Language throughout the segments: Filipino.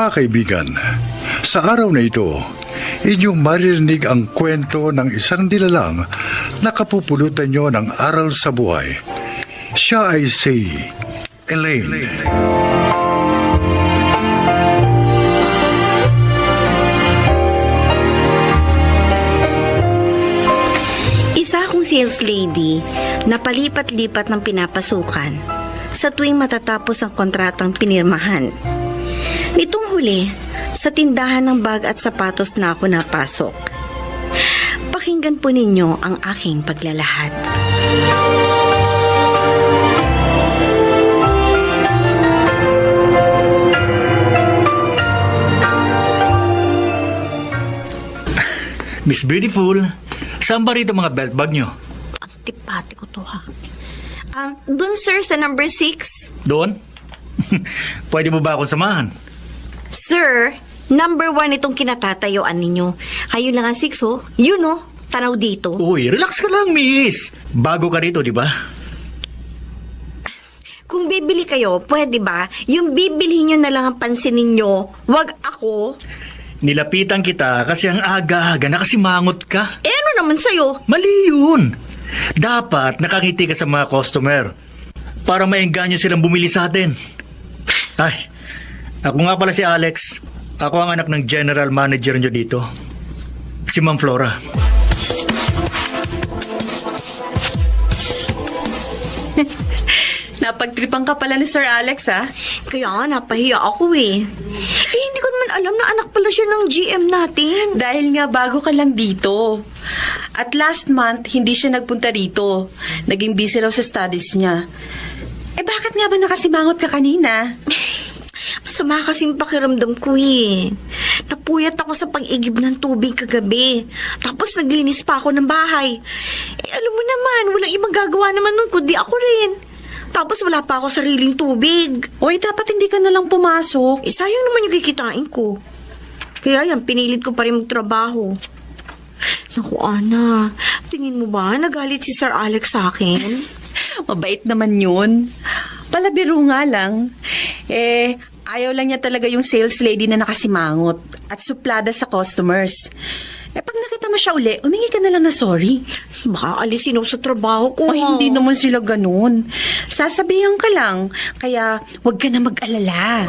Mga kaibigan, sa araw na ito, inyong maririnig ang kwento ng isang nilalang na kapupulutan nyo ng aral sa buhay. Siya ay si Elaine. Isa akong sales lady na palipat-lipat ng pinapasukan sa tuwing matatapos ang kontratang pinirmahan. Nitong huli, sa tindahan ng bag at sapatos na ako napasok. Pakinggan po ninyo ang aking paglalahad. Miss Beautiful, saan ba rito mga belt bag nyo? Antipati ko to ha. Dun sir, sa number 6. Doon? Pwede mo ba akong samahan? Sir, number 1 itong kinatatayuan ninyo. Ayun lang ang 6 oh. Yun oh, tanaw dito. Uy, relax ka lang, miss. Bago ka rito, di ba? Kung bibili kayo, pwede ba? Yung bibili nyo na lang ang pansin ninyo. Wag ako. Nilapitan kita kasi ang aga-aga nakasimangot ka. Eh ano naman sa'yo? Mali yun. Dapat nakangiti ka sa mga customer para maengganyo silang bumili sa atin. Ay, ako nga pala si Alex. Ako ang anak ng general manager nyo dito. Si Ma'am Flora. Napagtripan ka pala ni Sir Alex, ha? Kaya nga, napahiya ako eh. Eh, hindi ko naman alam na anak pala siya ng GM natin. Dahil nga bago ka lang dito. At last month, hindi siya nagpunta rito. Naging busy raw sa studies niya. Eh bakit nga ba nakasimangot ka kanina? Masama kasing pakiramdam ko eh. Napuyat ako sa pag-igib ng tubig kagabi. Tapos naglinis pa ako ng bahay. Eh, alam mo naman, walang ibang gagawa naman nun kundi ako rin. Tapos wala pa ako sariling tubig. Oy, dapat hindi ka na lang pumasok. Eh, sayang naman yung kikitain ko. Kaya yan, pinilit ko pa rin magtrabaho. Naku, Ana, tingin mo ba nagalit si Sir Alex sa akin? Mabait naman yun. Palabiro nga lang. Eh, ayaw lang niya talaga yung sales lady na nakasimangot at suplada sa customers. Eh, pag nakita mo siya uli, umingi ka na lang na sorry. Baka alisin ako sa trabaho ko. Ay, hindi naman sila ganun. Sasabihan ka lang, kaya huwag ka na mag-alala.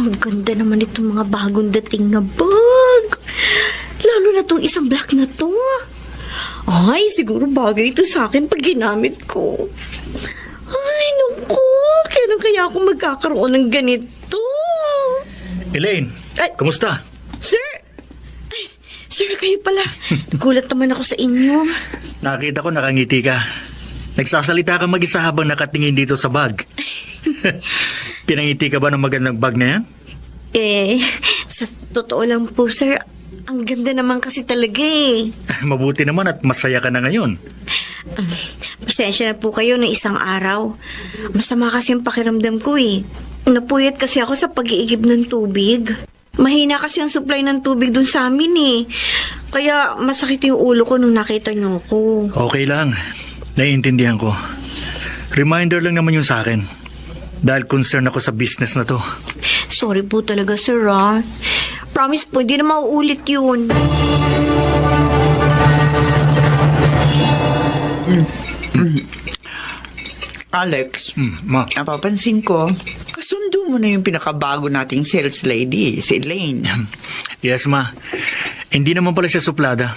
Ang ganda naman itong mga bagong dating na bag. Lalo na itong isang black na to. Ay, siguro bagay ito sa akin pag ginamit ko. Ay, naku. Kailan kaya ako magkakaroon ng ganito? Elaine, Ay. kumusta? Sir! Ay, sir, kayo pala. Nagulat naman ako sa inyo. Nakita ko nakangiti ka. Nagsasalita ka mag-isa habang nakatingin dito sa bag. Pinangiti ka ba ng magandang bag na yan? Eh, sa totoo lang po, sir, ang ganda naman kasi talaga eh. Mabuti naman at masaya ka na ngayon. Pasensya na po kayo ng isang araw. Masama kasi ang pakiramdam ko eh. Napuyat kasi ako sa pag-iigib ng tubig. Mahina kasi ang supply ng tubig dun sa amin eh. Kaya masakit yung ulo ko nung nakita niyo ako. Okay lang. Naiintindihan ko. Reminder lang naman yun sa akin. Dahil concern ako sa business na to. Sorry po talaga, sir, ah. Promise po, hindi na mauulit yun. Alex, Ma. napapansin ko, kasundo mo na yung pinakabago nating sales lady, si Elaine. Yes, ma. Hindi naman pala siya suplada.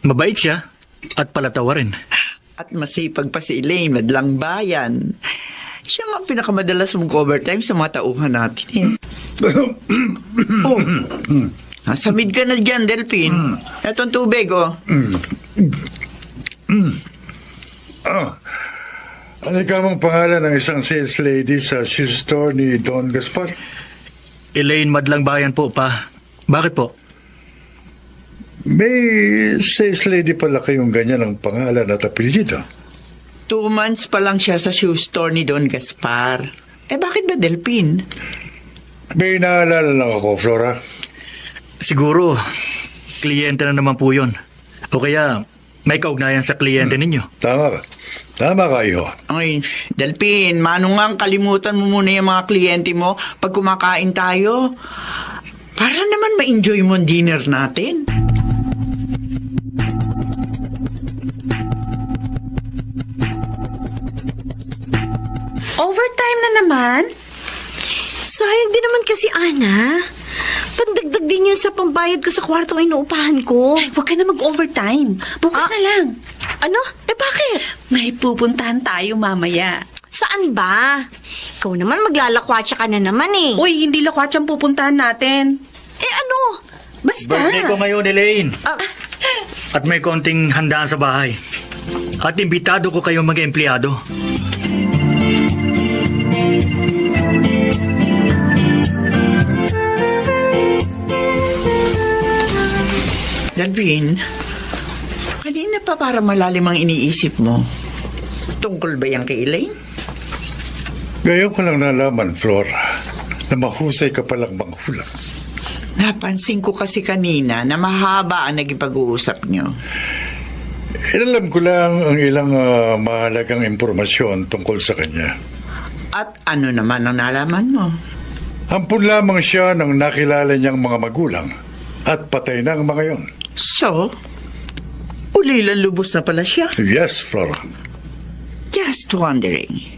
Mabait siya at palatawa rin. At masipag pa si Elaine, madlang bayan. Siya nga ang pinakamadalas mag-overtime sa mga tauhan natin eh. Oh. Samid ka na dyan, Delphine. Etong tubig, oh. Ano kamang pangalan ng isang sales lady sa shoe store ni Don Gaspar? Elaine, madlang bayan po, pa. Bakit po? May sales lady pala kayong ganyan ang pangalan at apelyido. 2 months pa lang siya sa shoe store ni Don Gaspar. Eh bakit ba, Delphine? May naalala lang ako, Flora. Siguro, kliyente na naman po yun. O kaya, may kaugnayan sa kliyente ninyo. Tama ka. Tama ka, iho. Ay, Delphin, manungang kalimutan mo muna yung mga kliyente mo pag kumakain tayo. Para naman ma-enjoy mo ang dinner natin. Overtime na naman? Sayang din naman kasi, Ana. Pandagdag din yun sa pambayad ko sa kwartong inuupahan ko. Ay, huwag ka na mag-overtime. Bukas na lang. Ano? Bakit? May pupuntahan tayo mamaya. Saan ba? Ikaw naman maglalakwatsa ka na naman eh. Uy, hindi lakwat yung pupuntahan natin. Ano? Basta. Birthday ko ngayon, Elaine. Ah, At may konting handaan sa bahay. At imbitado ko kayong mga empleyado. Delphin, kanina pa para malalim ang iniisip mo. Tungkol ba yan kay Elaine? Ngayon ko lang nalaman, Flora, na mahusay ka palang manghula. Napansin ko kasi kanina na mahaba ang naging pag-uusap niyo. Inalam ko lang ang ilang mahalagang impormasyon tungkol sa kanya. At ano naman ang nalaman mo? Ampun lamang siya ng nakilala niyang mga magulang at patay na ang mga yon. So, ulilang lubos na pala siya. Yes, Flora. Just wondering,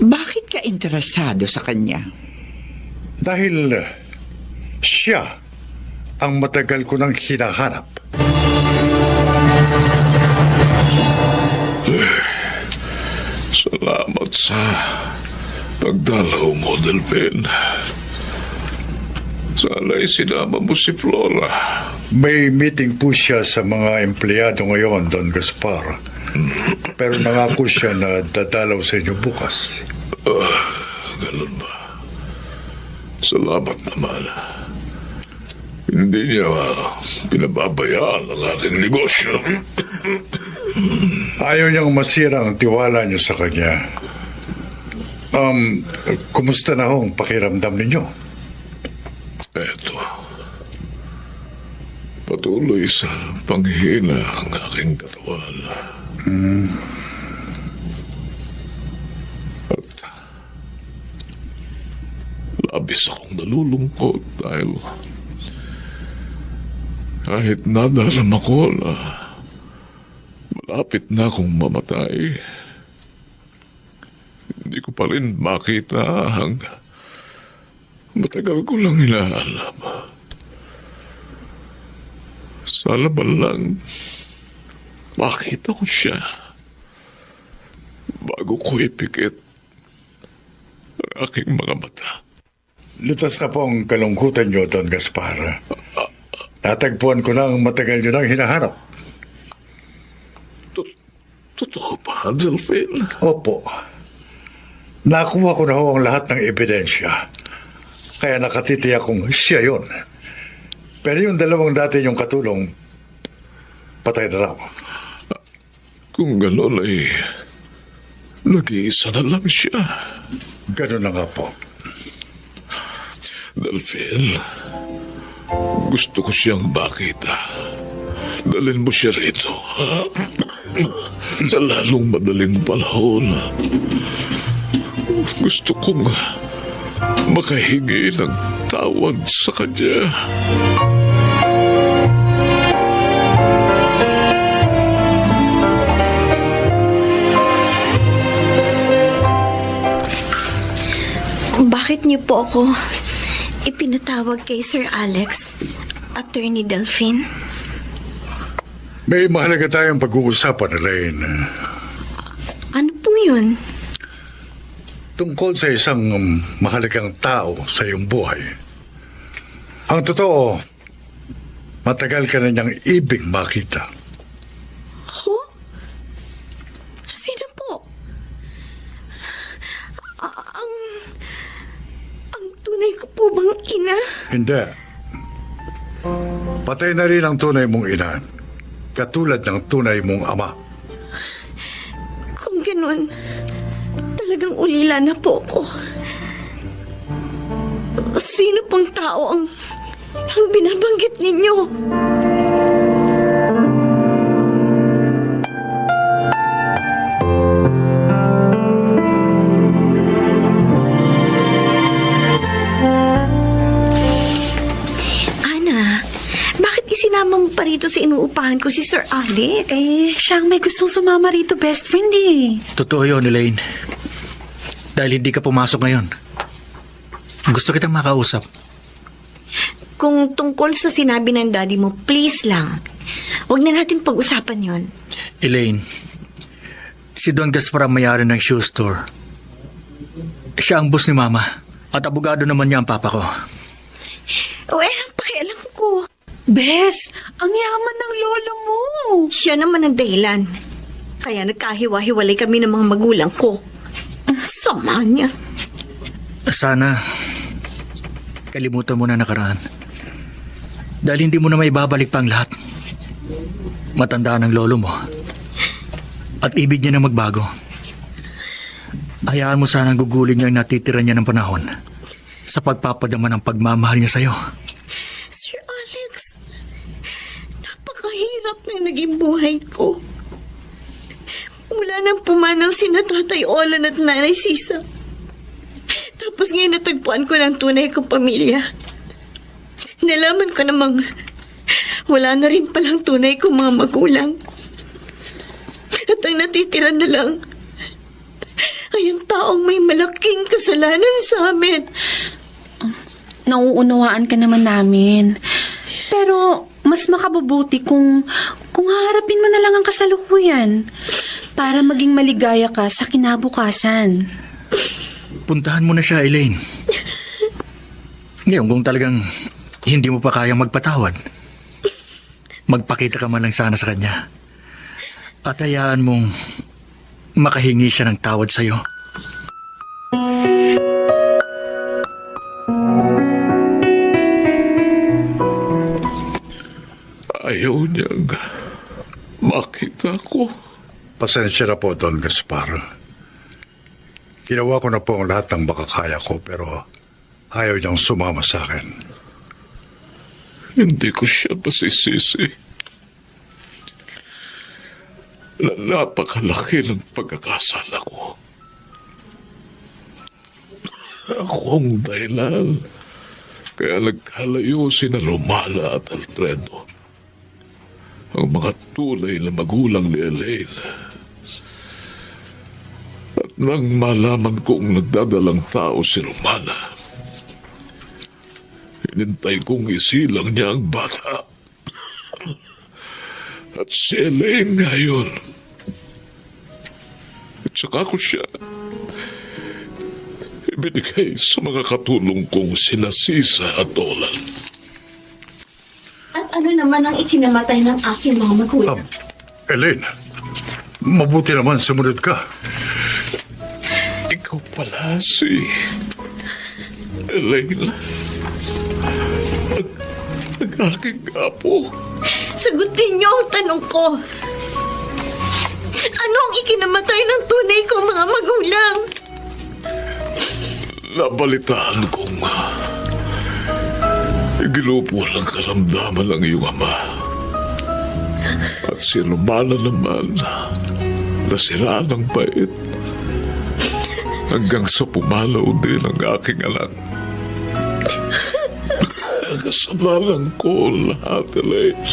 bakit ka interesado sa kanya? Dahil siya ang matagal ko nang hinahanap. Salamat sa pagdalaw mo, Delphin. Sana'y sinama mo si Flora. May meeting po siya sa mga empleyado ngayon, Don Gaspar. Pero nangako siya na dadalaw sa inyo bukas. Ganun ba? Salamat naman. Hindi niya pinababayaan ang aking negosyo. Ayaw niyang masira ang tiwala niyo sa kanya. Kumusta na ho ang pakiramdam ninyo? Eto. Patuloy sa panghihina ang aking katawan. At labis akong nalulungkot dahil kahit nadarama ko na malapit na akong mamatay, hindi ko pa rin makita ang matagal ko lang inaalam. Sana ba lang makita ko siya bago ko ipikit ang aking mga mata. Lutas na po ang kalungkutan niyo, Don Gaspar. Natagpuan ko na ang matagal niyo nang hinahanap. Totoo ba, Delphine? Opo. Nakuha ko na ho ang lahat ng ebidensya. Kaya nakatitiyak kong siya yun. Pero yung dalawang dati yung katulong, patay na raw. Kung gano'n ay nag-iisa na lang siya. Ganun na nga po. Delphine, gusto ko siyang makita. Dalhin mo siya rito. Sa lalong madaling panahon. Gusto kong makahingi ng tawad sa kanya. bakit niyo po ako ipinatawag kay Sir Alex, Attorney Delphine? May mahalaga tayong pag-uusapan, Elaine. Ano po yun? Tungkol sa isang mahalagang tao sa iyong buhay. Ang totoo, matagal ka na niyang ibig makita. Ako? Sino po? Ang tunay ko po bang ina? Hindi. Patay na rin ang tunay mong ina. Katulad ng tunay mong ama. Kung ganun, talagang ulila na po ako. Sino pong tao ang ang binabanggit ninyo. Ana, bakit isinama mo pa rito sa inuupahan ko si Sir Alex? Siyang may gustong sumama rito, best friend eh. Totoo yun, Elaine. Dahil hindi ka pumasok ngayon. Gusto kitang makausap. Kung tungkol sa sinabi ng daddy mo, please lang. Huwag na natin pag-usapan yon. Elaine, si Don Gaspar ang mayari ng shoe store. Siya ang boss ni Mama at abogado naman niya ang papa ko. Ang pakialam ko. Bes, ang yaman ng lola mo. Siya naman ang dahilan. Kaya nagkahiwa-hiwalay kami ng mga magulang ko. Ang sama niya. Sana kalimutan mo na nakaraan. Dahil hindi mo na may babalik pa ang lahat. Matanda ng lolo mo. At ibig niya na magbago. Hayaan mo sanang gugulin niya ang natitira niya ng panahon sa pagpapadama ng pagmamahal niya sa'yo. Sir Alex, napakahirap na naging buhay ko. Mula nang pumanaw sina Tatay Olan at Nanay Sisa. Tapos ngayon natagpuan ko ng tunay kong pamilya. Nalaman ko namang wala na rin palang tunay kong mga magulang. At ang natitira na lang ay ang taong may malaking kasalanan sa amin. Nauunawaan ka naman namin. Pero mas makabubuti kung haharapin mo na lang ang kasalukuyan para maging maligaya ka sa kinabukasan. Puntahan mo na siya, Elaine. Ngayon, kung talagang hindi mo pa kayang magpatawad, magpakita ka man lang sana sa kanya. At hayaan mong makahingi siya ng tawad sa'yo. Ayaw niyang makita ko. Pasensya na po, Don Gaspar. Ginawa ko na po ang lahat ng makakaya ko pero ayaw niyang sumama sa akin. Hindi ko siya masisisi. Napakalaki ng pagkakasala ko. Ako ang dahilan. Kaya nagkalayo sina Romana at Alfredo. Ang mga tunay na magulang ni Elaine. At nang malaman kong nagdadalang tao si Romana, hinintay kong isilang niya ang bata. At si Elaine ngayon. At saka ko siya ibinigay sa mga katulong kong sina Sisa at Olan. At ano naman ang ikinamatay ng aking mga magulang? Elaine, mabuti naman sumunod ka. Ikaw pala si Elaine. Ang aking apo. Sagutin niyo ang tanong ko. Ano ang ikinamatay ng tunay kong mga magulang? Nabalitaan kong igilupo ng karamdaman ng iyong ama. At si Romana naman nasira ng bait hanggang sa pumalaw din ang aking anak. Kasalanan ko lahat, Elaine.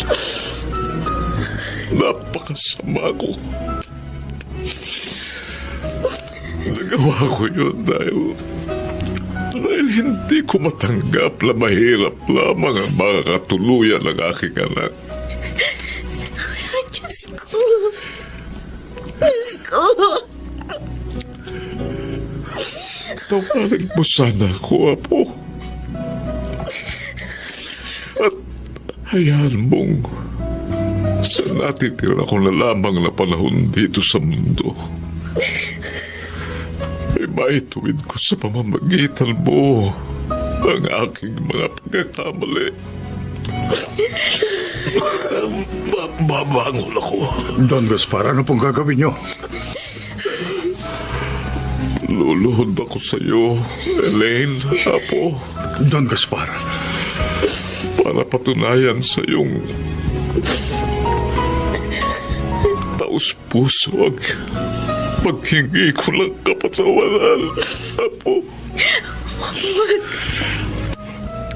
Napakasama ko. Nagawa ko yun dahil hindi ko matanggap na mahirap lamang ang mga katuluyan ng aking anak. Diyos ko. Diyos ko. Tawarin mo sana ako, Apo. At hayaan mong sa natitira ko na lamang na panahon dito sa mundo, ay maituwid ko sa pamamagitan mo ang aking mga pagkakamali. Babangon ako. Don Gaspar, ano pong gagawin niyo? Luluhod ako sa iyo, Elaine, Apo. Don Gaspar, para patunayan sa iyong taus-puso ang paghingi ko ng kapatawaran, Apo.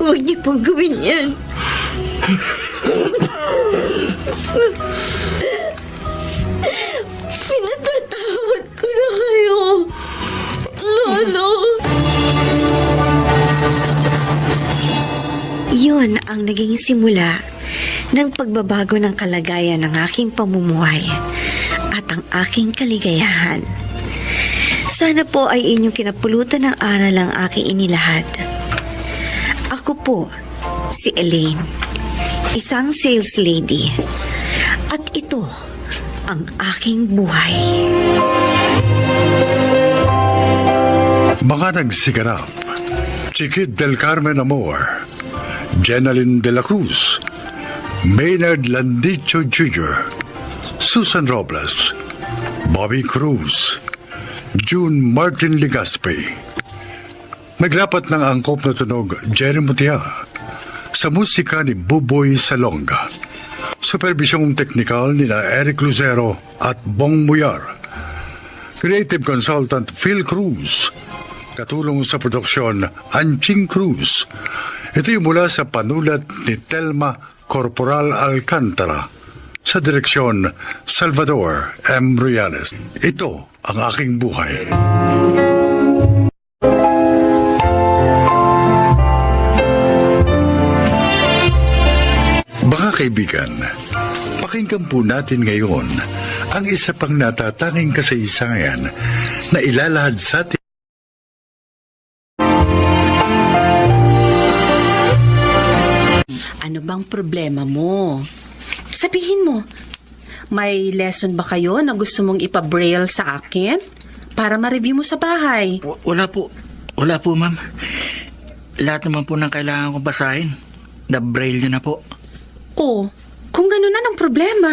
Huwag niyo pong gawin yan. Pinatatawad ko na kayo, Lolo. Yun ang naging simula ng pagbabago ng kalagayan ng aking pamumuhay at ang aking kaligayahan. Sana po ay inyong kinapulutan ng aral ang aking inilahad. Ako po, si Elaine, isang sales lady. At ito ang aking buhay. Mga nagsiganap: Chiquit del Carmen Amor, Jenaline de la Cruz, Maynard Landicho Jr., Susan Robles, Bobby Cruz, June Martin Legaspi. Naglapat ng angkop na tunog Jerry Mutia sa musika ni Buboy Salonga. Supervisyong teknikal ni Eric Lucero at Bong Muyar. Creative consultant Phil Cruz. Katulong sa produksyon Anching Cruz. Ito'y mula sa panulat ni Telma Corporal Alcantara. Sa direksyon Salvador M. Riales. Ito ang aking buhay. Mga kaibigan, pakinggan po natin ngayon ang isa pang natatanging kasaysayan na ilalahad sa atin. Ano bang problema mo? Sabihin mo, may lesson ba kayo na gusto mong ipa-braille sa akin? Para ma-review mo sa bahay. Wala po. Wala po, ma'am. Lahat naman po ng kailangan kong basahin. Na-braille nyo na po. Oh, kung gano'n na ng problema.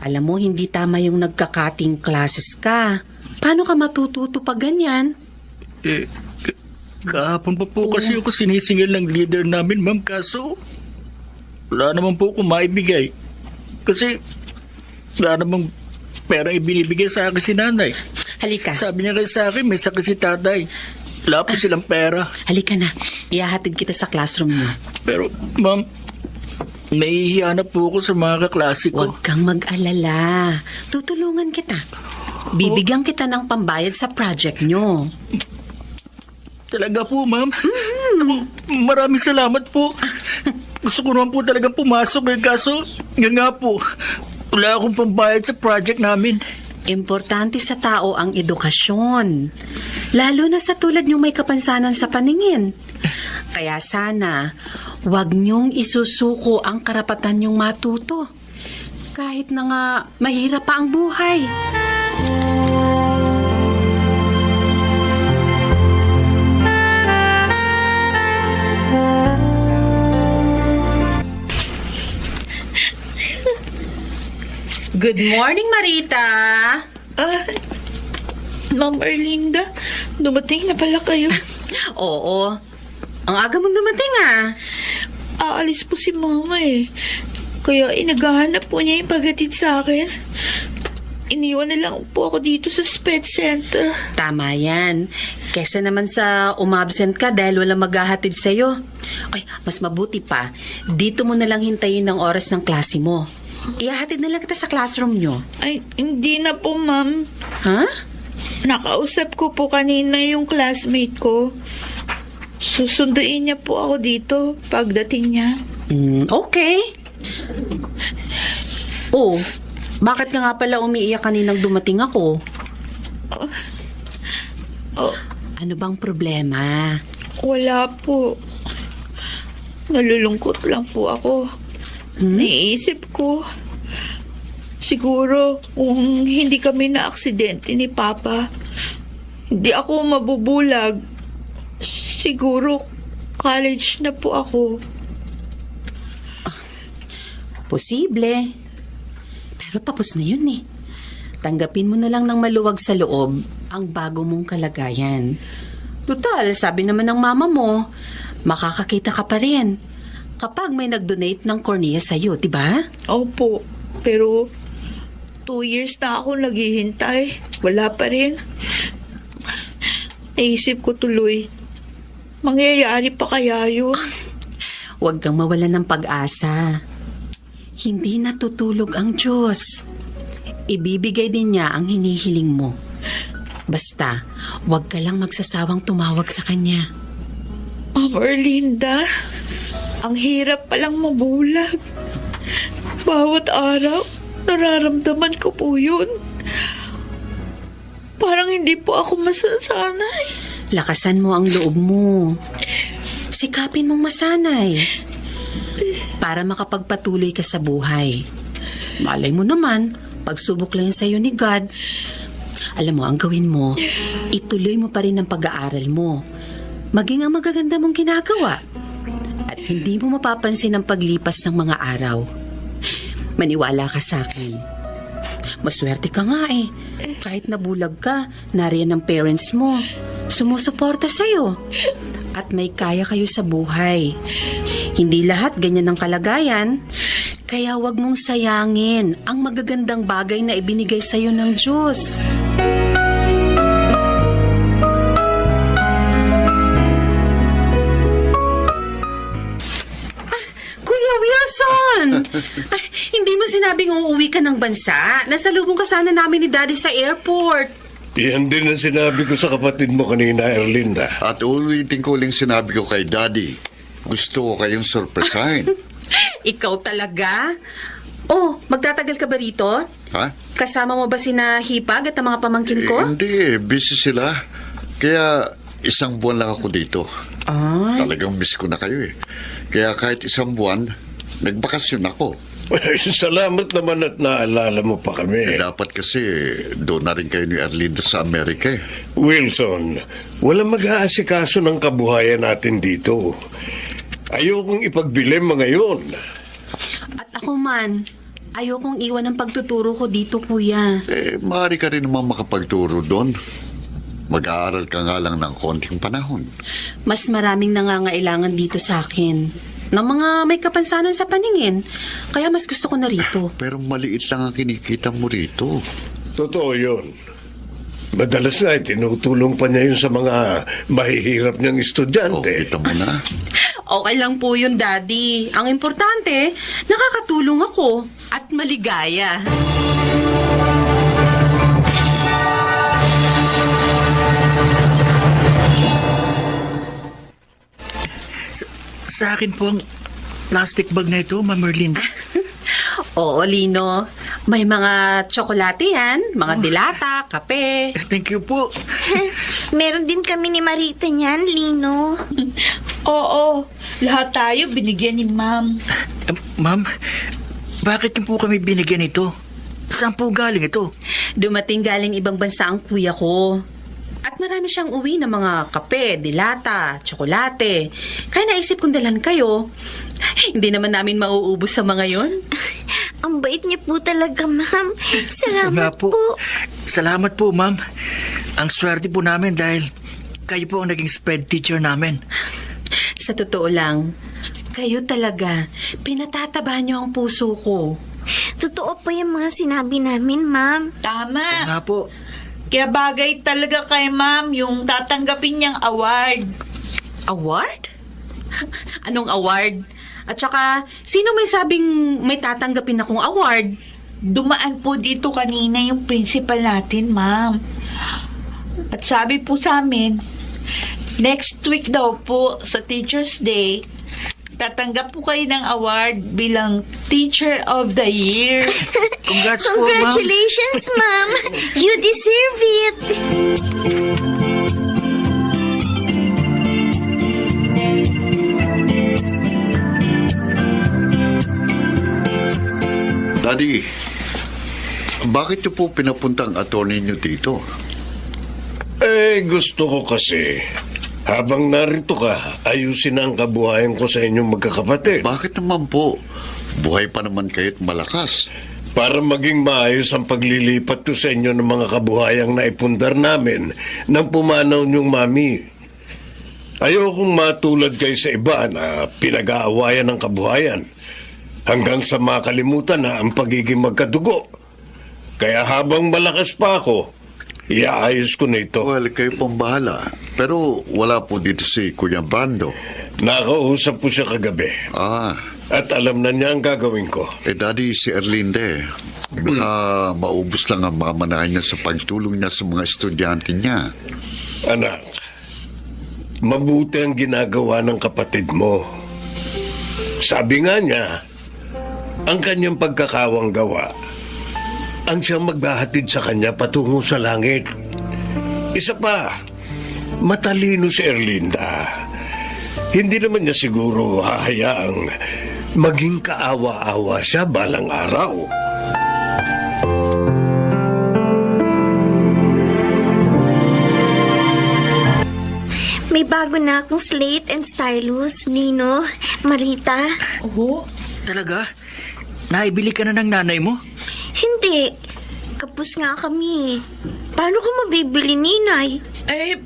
Alam mo, hindi tama yung nagka-cutting classes ka. Paano ka matututo pag ganyan? Kahapon pa po kasi ako sinisingil ng leader namin, ma'am. Kaso, wala naman po akong maibigay. Kasi, wala namang perang ibinibigay sa akin si nanay. Halika. Sabi niya kasi sa akin, may sakit si tatay. Wala po silang pera. Halika na. Ihahatid kita sa classroom mo. Pero, ma'am, nahihiya na po ako sa mga kaklase ko. Huwag kang mag-alala. Tutulungan kita. Bibigyan kita ng pambayad sa project nyo. Talaga po, ma'am. Maraming salamat po. Gusto ko naman po talagang pumasok eh. Kaso, yun nga po, wala akong pambayad sa project namin. Importante sa tao ang edukasyon. Lalo na sa tulad niyong may kapansanan sa paningin. Kaya sana, huwag niyong isusuko ang karapatan niyong matuto. Kahit na nga mahirap pa ang buhay. Good morning, Marita. Ma'am Erlinda, dumating na pala kayo. Oo. Ang aga mong dumating Aalis po si Mama eh. Kaya inagahanap po niya yung paghatid sa akin. Iniwan na lang po ako dito sa SPED Center. Tama yan. Kesa naman sa umabsent ka dahil wala maghahatid sa'yo. Ay, mas mabuti pa. Dito mo na lang hintayin ng oras ng klase mo. Ihahatid na lang kita sa classroom nyo. Ay, hindi na po, Ma'am. Ha? Nakausap ko po kanina yung classmate ko. Susunduin niya po ako dito pagdating niya. Okay. Oh, bakit ka nga pala umiiyak kaninang dumating ako? Ano bang problema? Wala po. Nalulungkot lang po ako. Naisip ko, siguro kung hindi kami na aksidente ni Papa, hindi ako mabubulag. Siguro college na po ako. Posible. Pero tapos na yun eh. Tanggapin mo na lang ng maluwag sa loob ang bago mong kalagayan. Total, sabi naman ng mama mo, makakakita ka pa rin kapag may nag-donate ng cornea sa'yo, di ba? Opo, pero 2 years na ako naghihintay. Wala pa rin. Naisip ko tuloy, mangyayari pa kaya yun? Huwag kang mawalan ng pag-asa. Hindi natutulog ang Diyos. Ibibigay din niya ang hinihiling mo. Basta, huwag ka lang magsasawang tumawag sa Kanya. Ma'am Erlinda, ang hirap palang mabulag. Bawat araw, nararamdaman ko po yun. Parang hindi po ako masasanay. Lakasan mo ang loob mo. Sikapin mong masanay. Para makapagpatuloy ka sa buhay. Malay mo naman, pagsubok lang sa'yo ni God. Alam mo, ang gawin mo, ituloy mo pa rin ang pag-aaral mo. Maging ang magaganda mong ginagawa. At hindi mo mapapansin ang paglipas ng mga araw. Maniwala ka sa akin. Maswerte ka nga eh. Kahit nabulag ka, nariyan ang parents mo. Sumusuporta sa'yo. At may kaya kayo sa buhay. Hindi lahat ganyan ang kalagayan. Kaya wag mong sayangin ang magagandang bagay na ibinigay sa'yo ng Diyos. Kuya Wilson! Ay, hindi mo sinabing uuwi ka ng bansa? Nasalubong ka sana namin ni Daddy sa airport. Yan din ang sinabi ko sa kapatid mo kanina, Erlinda. At ulitin ko uling sinabi ko kay Daddy, gusto ko kayong surpresahin. Ikaw talaga? Oh, magtatagal ka ba rito? Ha? Kasama mo ba sina Hipag at ang mga pamangkin ko? Hindi, busy sila. Kaya 1 buwan lang ako dito. Ay, Talagang miss ko na kayo eh. Kaya kahit 1 buwan, nagbakasyon ako. Salamat naman at naalala mo pa kami. Dapat kasi doon na rin kayo ni Erlinda sa Amerika eh. Wilson, walang mag-aasikaso ng kabuhayan natin dito. Ayokong ipagbilim mga yun. at ako man, ayokong iwan ang pagtuturo ko dito, kuya. Maaari ka rin naman makapagturo doon. Mag-aaral ka nga lang ng konting panahon. Mas maraming nangangailangan dito sa akin. Ng mga may kapansanan sa paningin. Kaya mas gusto ko na rito. Pero maliit lang ang kinikita mo rito. Totoo yun. Madalas nga, tinutulong pa niya yun sa mga mahihirap niyang O, estudyante. kita mo na. Okay lang po yun, Daddy. Ang importante, nakakatulong ako at maligaya. Sa akin po ang plastic bag na ito, Ma'am Erlinda. Oo, Lino. May mga tsokolate yan, mga dilata, kape. Thank you po. Meron din kami ni Marita niyan, Lino. Oo, lahat tayo binigyan ni Ma'am. Ma'am, bakit niyo po kami binigyan ito? Saan po galing ito? Dumating galing ibang bansa ang kuya ko. At marami siyang uwi ng mga kape, dilata, tsokolate. Kaya naisip kong dalhan kayo. Hindi naman namin mauubos sa mga yon. Ang bait niyo po talaga, ma'am. Salamat Nga po. Salamat po, ma'am. Ang swerte po namin dahil kayo po ang naging sped teacher namin. Sa totoo lang, kayo talaga, pinatataba niyo ang puso ko. Totoo po yung mga sinabi namin, ma'am. Tama. Nga po. Kaya bagay talaga kay Ma'am yung tatanggapin niyang award. Award? Anong award? At saka, sino may sabing may tatanggapin akong award? Dumaan po dito kanina yung principal natin, Ma'am. At sabi po sa amin, next week daw po sa Teacher's Day, tatanggap po kayo ng award bilang Teacher of the Year. Congrats po, ma'am. Congratulations, ma'am. You deserve it. Daddy, bakit niyo po pinapunta ang attorney niyo dito? Gusto ko kasi, habang narito ka, ayusin ang kabuhayan ko sa inyong magkakapatid. Bakit naman po? Buhay pa naman kayo't malakas. Para maging maayos ang paglilipat ko sa inyo ng mga kabuhayang naipundar namin nang pumanaw niyong mami. Ayokong matulad kayo sa iba na pinag-aawayan ng kabuhayan hanggang sa makalimutan na ang pagiging magkadugo. Kaya habang malakas pa ako, iaayos ko na ito. Well, kayo pong bahala. Pero wala po dito si Kuya Brando. Nakausap po siya kagabi at alam na niya ang gagawin ko. Daddy, si Erlinde, baka maubos lang ang mamanahan niya sa pagtulong niya sa mga estudyante niya. Anak, mabuti ang ginagawa ng kapatid mo. Sabi nga niya, ang kanyang pagkakawang gawa ang siyang maghahatid sa kanya patungo sa langit. Isa pa, matalino si Erlinda. Hindi naman niya siguro hahayaang maging kaawa-awa siya balang araw. May bago na akong slate and stylus, Nino, Marita. Oh, Talaga? Naibili ka na ng nanay mo? Hindi. Kapos nga kami. Paano ko mabibili, Ninay? eh,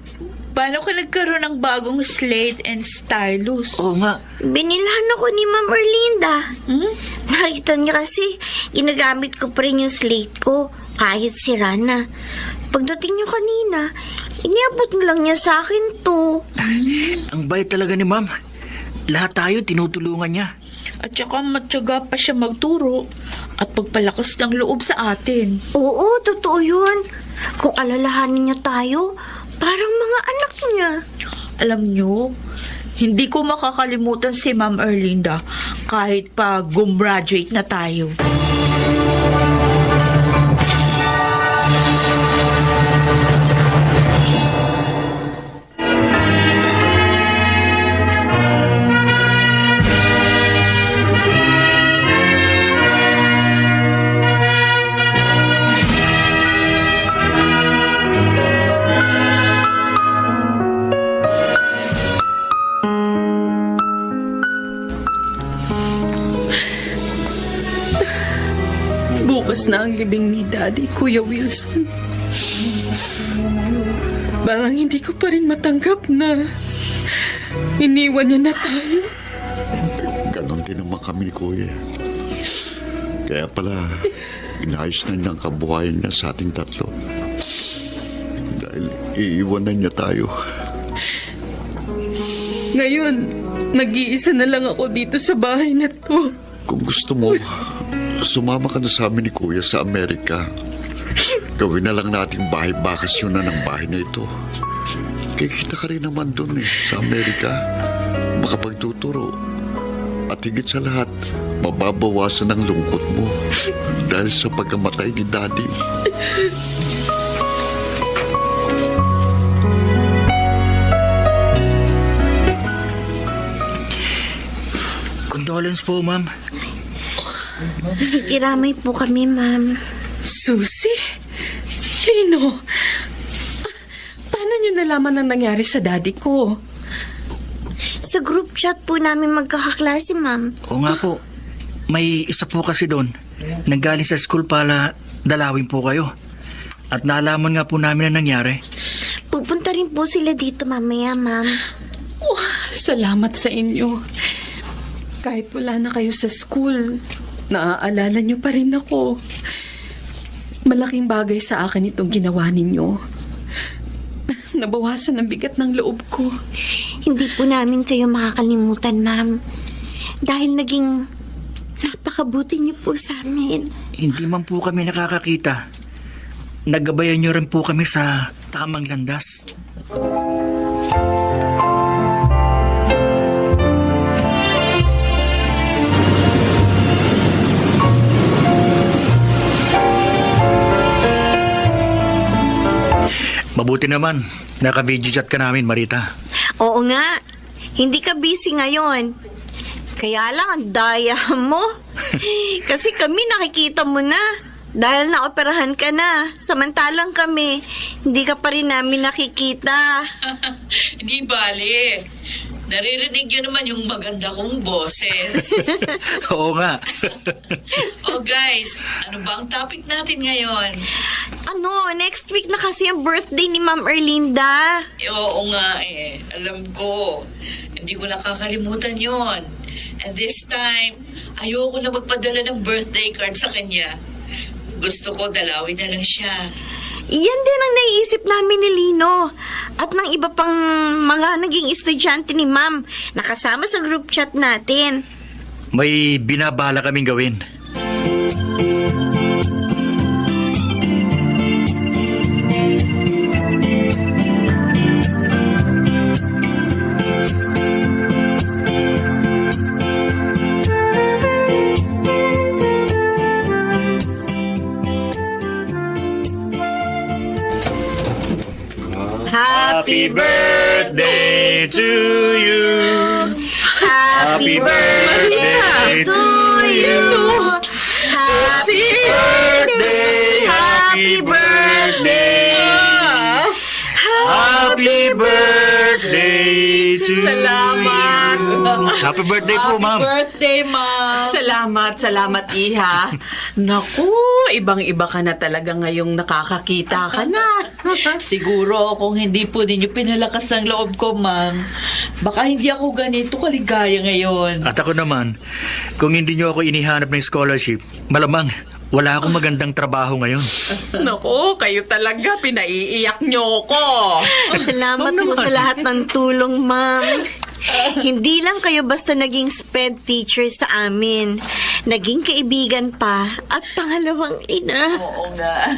paano ka nagkaroon ng bagong slate and stylus? Oo nga. Binilhan ako ni Ma'am Erlinda. Nakita niya kasi, ginagamit ko pa rin yung slate ko, kahit sira na. Pagdating niyo kanina, iniabot lang niya sa akin to. Ang bait talaga ni ma'am. Lahat tayo tinutulungan niya. At saka matyaga pa siya magturo at pagpalakas ng loob sa atin. Oo, totoo yun. Kung alalahanin niya tayo, parang mga anak niya. Alam nyo, hindi ko makakalimutan si Ma'am Erlinda kahit pa gumraduate na tayo. Bukas na ang libing ni Daddy, Kuya Wilson. Parang hindi ko pa rin matanggap na iniwan niya na tayo. Ganon din naman kami ni Kuya. Kaya pala, inayos na niya ang kabuhayan niya sa ating tatlo. Dahil iiwanan niya tayo. Ngayon, nag-iisa na lang ako dito sa bahay na to. Kung gusto mo, sumama ka na sa amin ni Kuya sa Amerika. Gawin na lang nating bahay bakasyonan ng bahay na ito. Kikita ka rin naman doon sa Amerika. Makapagtuturo. At higit sa lahat, mababawasan ang lungkot mo dahil sa pagkamatay ni Daddy. Condolence po, ma'am. Nakikiramay po kami, Ma'am. Susie? Lino? Paano niyo nalaman ang nangyari sa daddy ko? Sa group chat po namin magkakaklase, Ma'am. Oo nga po. May isa po kasi doon. Nanggaling sa school para dalawin po kayo. At nalaman nga po namin ang nangyari. Pupunta rin po sila dito mamaya, Ma'am. Oh, salamat sa inyo. Kahit wala na kayo sa school, naaalala niyo pa rin ako. Malaking bagay sa akin itong ginawa ninyo. Nabawasan ang bigat ng loob ko. Hindi po namin kayo makakalimutan, Ma'am. Dahil naging napakabuti niyo po sa amin. Hindi man po kami nakakakita. Nagabayan niyo rin po kami sa tamang landas. Mabuti naman, naka-video chat ka namin, Marita. Oo nga. Hindi ka busy ngayon. Kaya lang ang daya mo. Kasi kami nakikita mo na. Dahil naoperahan ka na. Samantalang kami, hindi ka pa rin namin nakikita. Di bale. Naririnig niyo naman yung maganda kong boses. Oo nga. Oh guys, ano ba ang topic natin ngayon? Next week na kasi ang birthday ni Ma'am Erlinda. Oo nga alam ko. Hindi ko nakakalimutan yon. And this time, ayoko na magpadala ng birthday card sa kanya. Gusto ko dalawin na lang siya. Iyan din ang naiisip namin ni Lino. At ng iba pang mga naging estudyante ni Ma'am nakasama sa group chat natin. May binabala kaming gawin. Happy birthday to you. Happy birthday to you. Happy birthday. Happy birthday. Happy birthday to Salamat. Happy birthday po, ma'am. Birthday, Ma'am! Salamat, Iha. Naku, ibang-iba ka na talaga ngayong nakakakita ka na. Siguro kung hindi po ninyo pinalakas ang loob ko, Ma'am, baka hindi ako ganito kaligaya ngayon. At ako naman, kung hindi niyo ako inihanap ng scholarship, malamang wala akong magandang trabaho ngayon. Naku, kayo talaga, pinaiiyak niyo ko. Salamat po sa lahat ng tulong, Ma'am. Hindi lang kayo basta naging SPED teacher sa amin. Naging kaibigan pa at pangalawang ina. Oo nga.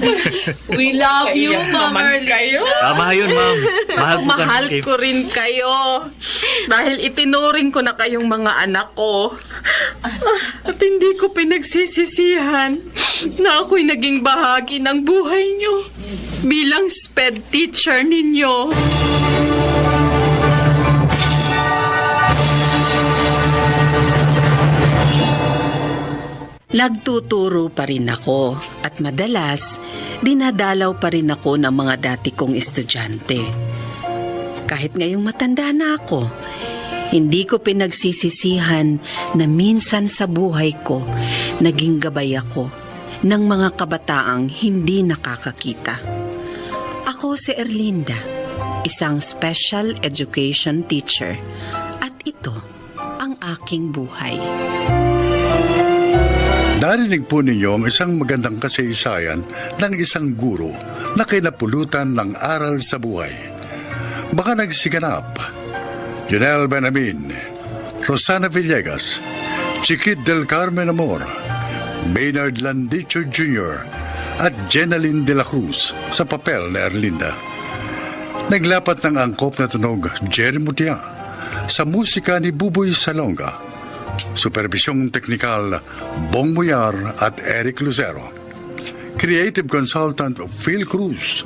We love you, Ma'am naman kayo. Tama yun, ma'am. Mahal ko Mahal kami. ko rin kayo. Dahil itinuring ko na kayong mga anak ko. At hindi ko pinagsisisihan na ako'y naging bahagi ng buhay niyo bilang SPED teacher ninyo. Nagtuturo pa rin ako at madalas dinadalaw pa rin ako ng mga dati kong estudyante. Kahit ngayong matanda na ako, hindi ko pinagsisisihan na minsan sa buhay ko naging gabay ako ng mga kabataang hindi nakakakita. Ako si Erlinda, isang special education teacher, at ito ang aking buhay. Narinig po ninyo ang isang magandang kasaysayan ng isang guro na kinapulutan ng aral sa buhay. Baka nagsiganap, Junel Benamin, Rosana Villegas, Chiquit del Carmen Amor, Maynard Landicho Jr. at Jenaline de la Cruz sa papel na Erlinda. Naglapat ng angkop na tunog Jerry Mutia sa musika ni Buboy Salonga. Supervisyong teknikal Bong Muyar at Eric Lucero. Creative Consultant Phil Cruz.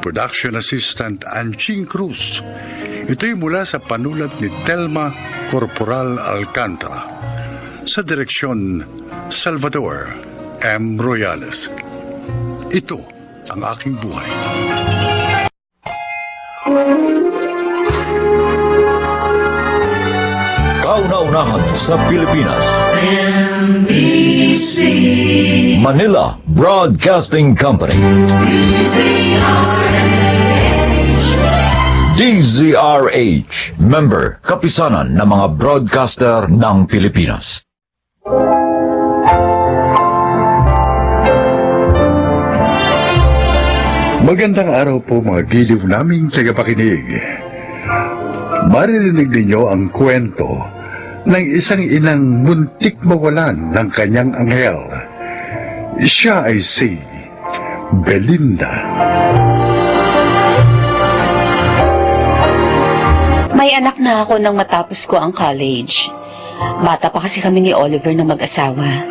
Production Assistant Anching Cruz. Ito'y mula sa panulat ni Telma Corporal Alcantara. Sa direksyon Salvador M. Royales. Ito ang aking buhay. Kauna-unahan sa Pilipinas. Manila Broadcasting Company. DZRH, member kapisanan ng mga broadcaster ng Pilipinas. Magandang araw po mga giliw naming tagapakinig. Maririnig ninyo ang kwento ng isang inang muntik mawalan ng kanyang anghel. Siya ay si Belinda. May anak na ako nang matapos ko ang college. Bata pa kasi kami ni Oliver na mag-asawa.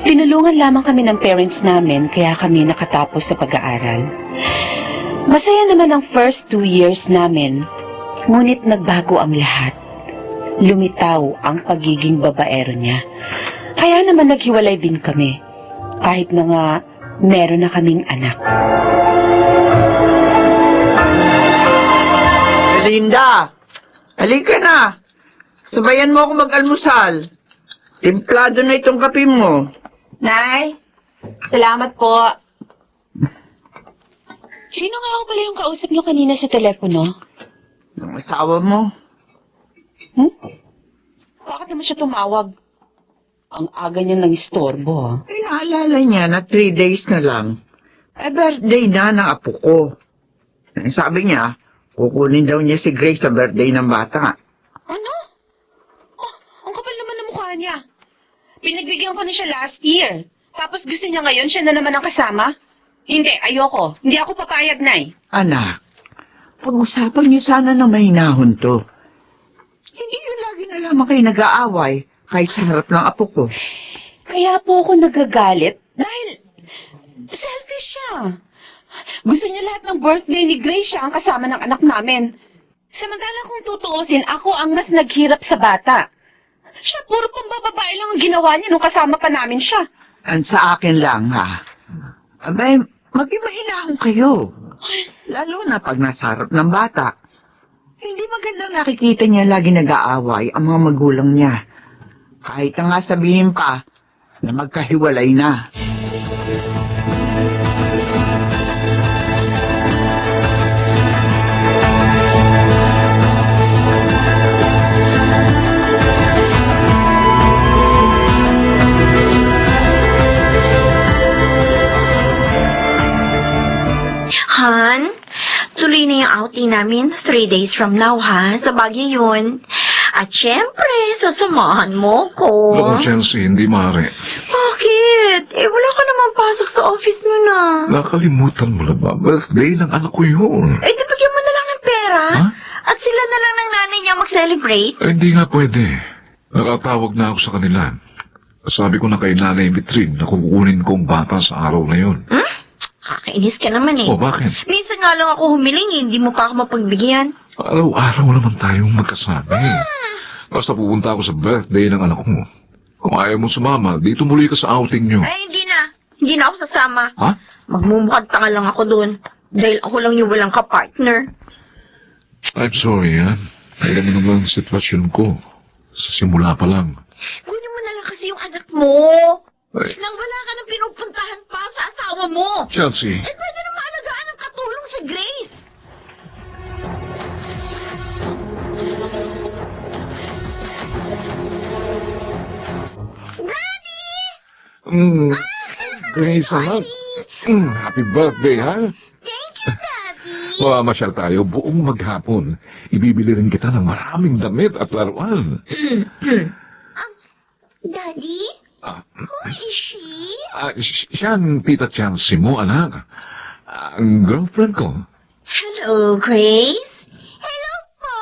Tinulungan lamang kami ng parents namin kaya kami nakatapos sa pag-aaral. Masaya naman ang first 2 years namin, ngunit nagbago ang lahat. Lumitaw ang pagiging babaero niya. Kaya naman naghiwalay din kami, kahit na nga meron na kaming anak. Belinda! Halika na. Sabayan mo ako mag-almusal. Templado na itong kape mo. Nay, salamat po. Sino nga ako pala yung kausap niyo kanina sa telepono? Ang asawa mo. Bakit naman siya tumawag? Ang aga niya ng istorbo, ha? Naalala niya na 3 days na lang. Birthday na ng apo ko. Sabi niya, kukunin daw niya si Grace sa birthday ng bata. Ano? Oh, ang kapal naman ng mukha niya. Pinagbigyan ko na siya last year. Tapos gusto niya ngayon siya na naman ang kasama? Hindi, ayoko. Hindi ako papayag, Nay. Anak, pag-usapan niyo sana na mahinahon to. Hindi yun lagi na lamang kayo nag-aaway kahit sa harap ng apo ko. Kaya po ako nagagalit dahil selfish siya. Gusto niya lahat ng birthday ni Grace siya ang kasama ng anak namin. Samantala kung tutuusin, ako ang mas naghirap sa bata. Siya puro pambababae lang ang ginawa niya nung kasama pa namin siya. Ang sa akin lang, ha? Abay, maging mahinahon kayo. Lalo na pag nasa harap ng bata. Hindi magandang nakikita niya lagi nag-aaway ang mga magulang niya. Kahit na nga sabihin pa na magkahiwalay na. Han, tuloy na yung outing namin 3 days from now, ha? Sa Baguio yun. At syempre, sasamahan mo ko. Naku, Chelsea, hindi maaari. Bakit? Wala ka naman pasok sa office mo na. Nakalimutan mo na ba? Birthday ng anak ko yun. Di bigyan mo na lang ng pera. Ha? At sila na lang ng nanay niya mag-celebrate. Hindi nga pwede. Nakatawag na ako sa kanila. Sabi ko na kay Nanay Mitrin na kukunin kong bata sa araw na yun. Kakainis ka naman eh. O, bakit? Minsan nga lang ako humiling hindi mo pa ako mapagbigyan. Araw-araw naman tayong magkasama. Basta pupunta ako sa birthday ng anak mo. Kung ayaw mo sumama, dito muli ka sa outing nyo. Hindi na. Hindi na ako sasama. Ha? Magmumukhang tanga lang ako doon. Dahil ako lang yung walang kapartner. I'm sorry, ha? Alam mo naman ang sitwasyon ko. Sa simula pa lang. Kunin mo na lang kasi yung anak mo. Ay. Nang wala ka nang pinupuntahan pa sa asawa mo. Chelsea. Pwede na maalagaan ng katulong si Grace. Grace, anak. Happy birthday, ha? Thank you, Daddy. Masyal tayo buong maghapon. Ibibili rin kita ng maraming damit at laruan. Daddy? Who is she? Siya ang tita Chelsea mo, anak. Ang girlfriend ko. Hello, Grace. Hello po.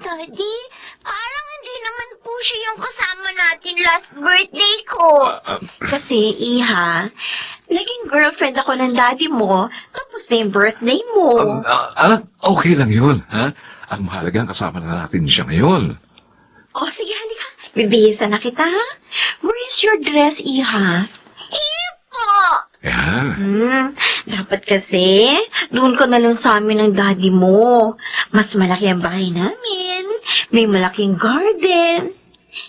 Daddy, parang hindi naman po siya yung kasama natin last birthday ko. Kasi, Iha, naging girlfriend ako ng daddy mo, tapos na yung birthday mo. Anak, okay lang yun, ha? Ang mahalagang kasama na natin siya ngayon. Oh, sige, halika. Bibihisan na kita, ha? Where is your dress, Iha? Here po. Yan. Dapat kasi, doon ka na lang sa amin ng daddy mo. Mas malaki ang bahay namin. May malaking garden.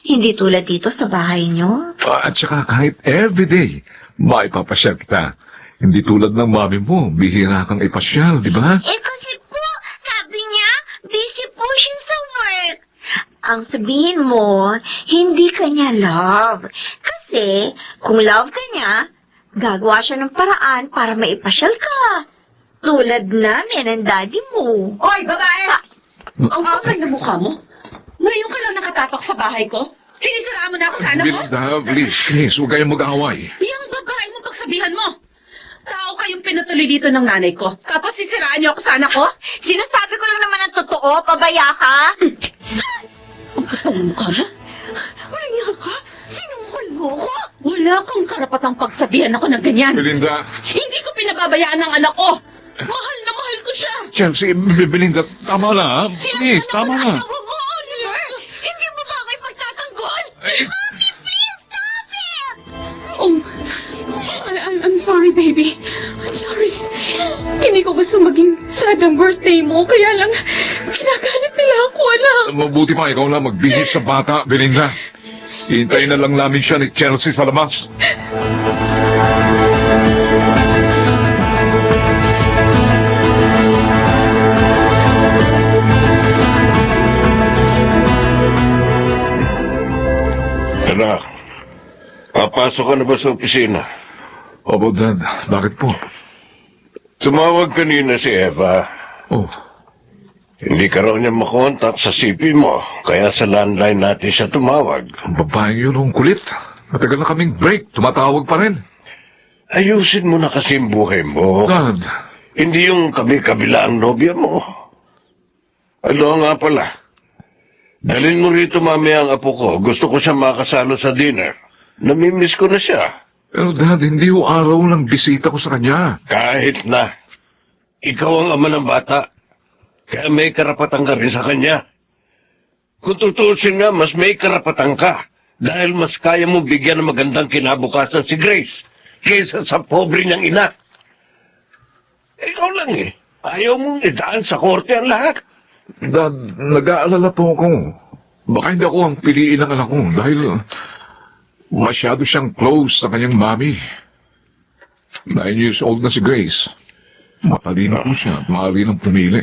Hindi tulad dito sa bahay nyo. At saka kahit everyday, maipapasyal kita. Hindi tulad ng mami mo, bihira kang ipasyal, di ba? Kasi po, sabi niya, busy po siya sa work. Ang sabihin mo, hindi ka niya love. Kasi, kung love ka niya, gagawa siya ng paraan para maipasyal ka. Tulad namin ang daddy mo. Hoy, babae! Ang kapal na mukha mo. Ngayon ka lang nakatapak sa bahay ko. Sinisiraan mo na ako sa anak ko. Belinda, please, huwag kayong mag-away. Yung babae mo pagsabihan mo. Tao kayong pinatuloy dito ng nanay ko. Tapos sisiraan niyo ako sa anak ko? Sinasabi ko lang naman ang totoo, pabaya ka. Ang kapal na mukha mo. Walang yan ka? Sinungkol mo ko? Wala kang karapatang pagsabihan ako ng ganyan. Belinda. Hindi ko pinababayaan ng anak ko. Mahal na mahal ko siya. Chelsea, Belinda, tama na, ha? Please, tama na. Asawa mo, Oliver! Hindi mo ba ako ipagtatanggol? Mommy, please stop it! Oh, I'm sorry, baby. I'm sorry. Hindi ko gusto maging sad ang birthday mo. Kaya lang, kinagalit nila Wala ko, anak. Mabuti pa ikaw na magbihis sa bata, Belinda. Hihintayin na lang namin siya ni Chelsea sa labas. Anak, papasok ka na ba sa opisina? Opo, Dad. Bakit po? Tumawag kanina si Eva. Oh, Hindi ka raw niya makontak sa CP mo, kaya sa landline natin siya tumawag. ang babaeng yun ang kulit. Matagal na kaming break. Tumatawag pa rin. Ayusin mo na kasi ang buhay mo. Dad, Hindi yung kabi-kabila ang nobya mo. Ano nga pala? Dalhin mo rito mamaya ang apo ko. Gusto ko siya makasalo sa dinner. Namimiss ko na siya. pero Dad, hindi ho araw lang bisita ko sa kanya. Kahit na. Ikaw ang ama ng bata. Kaya may karapatan ka rin sa kanya. Kung tutuusin nga, mas may karapatan ka. Dahil mas kaya mo bigyan ng magandang kinabukasan si Grace. Kaysa sa pobre niyang ina. Ikaw lang eh. Ayaw mong idaan sa korte ang lahat. Dad, nag-aalala po ako. Baka hindi ako ang piliin ng anak ko dahil masyado siyang close sa kanyang mami. 9 years old na si Grace. Matalino po siya at maaari ng pumili.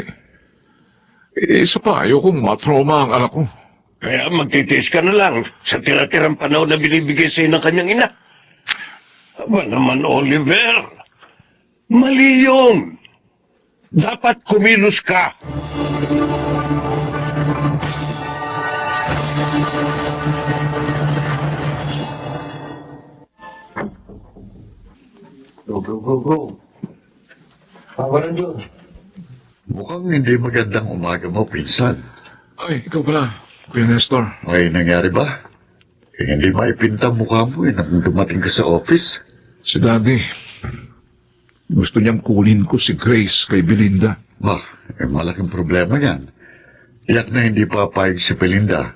Isa pa, ayokong matrauma ang anak ko. Kaya magtitiis ka na lang sa tira-tirang panahon na binibigay sa'yo ng kanyang ina. Aba naman, Oliver. Mali yun. Dapat kumilos ka. Go. Pawalan yun. Mukhang hindi magandang umaga mo, pinsan. Ay, ikaw pala, Kuya Nestor. May nangyari ba? Hindi maipinta mukha mo nang dumating ka sa office. Si Daddy, gusto niyang kunin ko si Grace kay Belinda. Malaking problema yan. Tiyak na hindi papayag si Belinda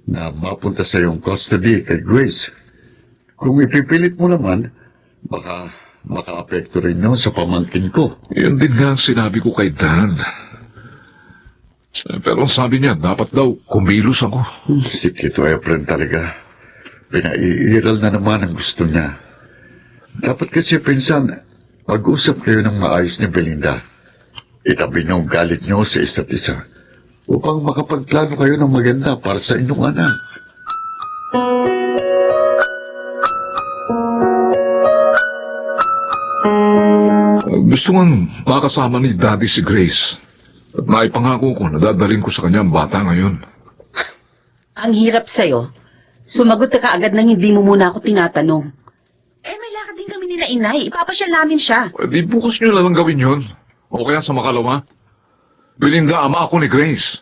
na mapunta sa iyong custody kay Grace. Kung ipipilit mo naman, baka maka-apekto rin yun sa pamangkin ko. Yun din nga ang sinabi ko kay Dad. Pero sabi niya, dapat daw kumilos ako. Si Tito Efren talaga. Pinaiiral na naman ang gusto niya. Dapat kasi pinsan, mag-usap kayo ng maayos ni Belinda. Itabi niyo ang galit niyo sa isa't isa upang makapagplano kayo ng maganda para sa inyong anak. Gusto nga makasama ni Daddy si Grace. At naipangako ko na dadalhin ko sa kanya ang bata ngayon. Ang hirap sa'yo. Sumagot ka kaagad nang hindi mo muna ako tinatanong. May lakad din kami nila inay. Ipapasyal namin siya. Di bukas niyo na lang gawin yun. O kaya sa makalawa. Belinda, ama ako ni Grace.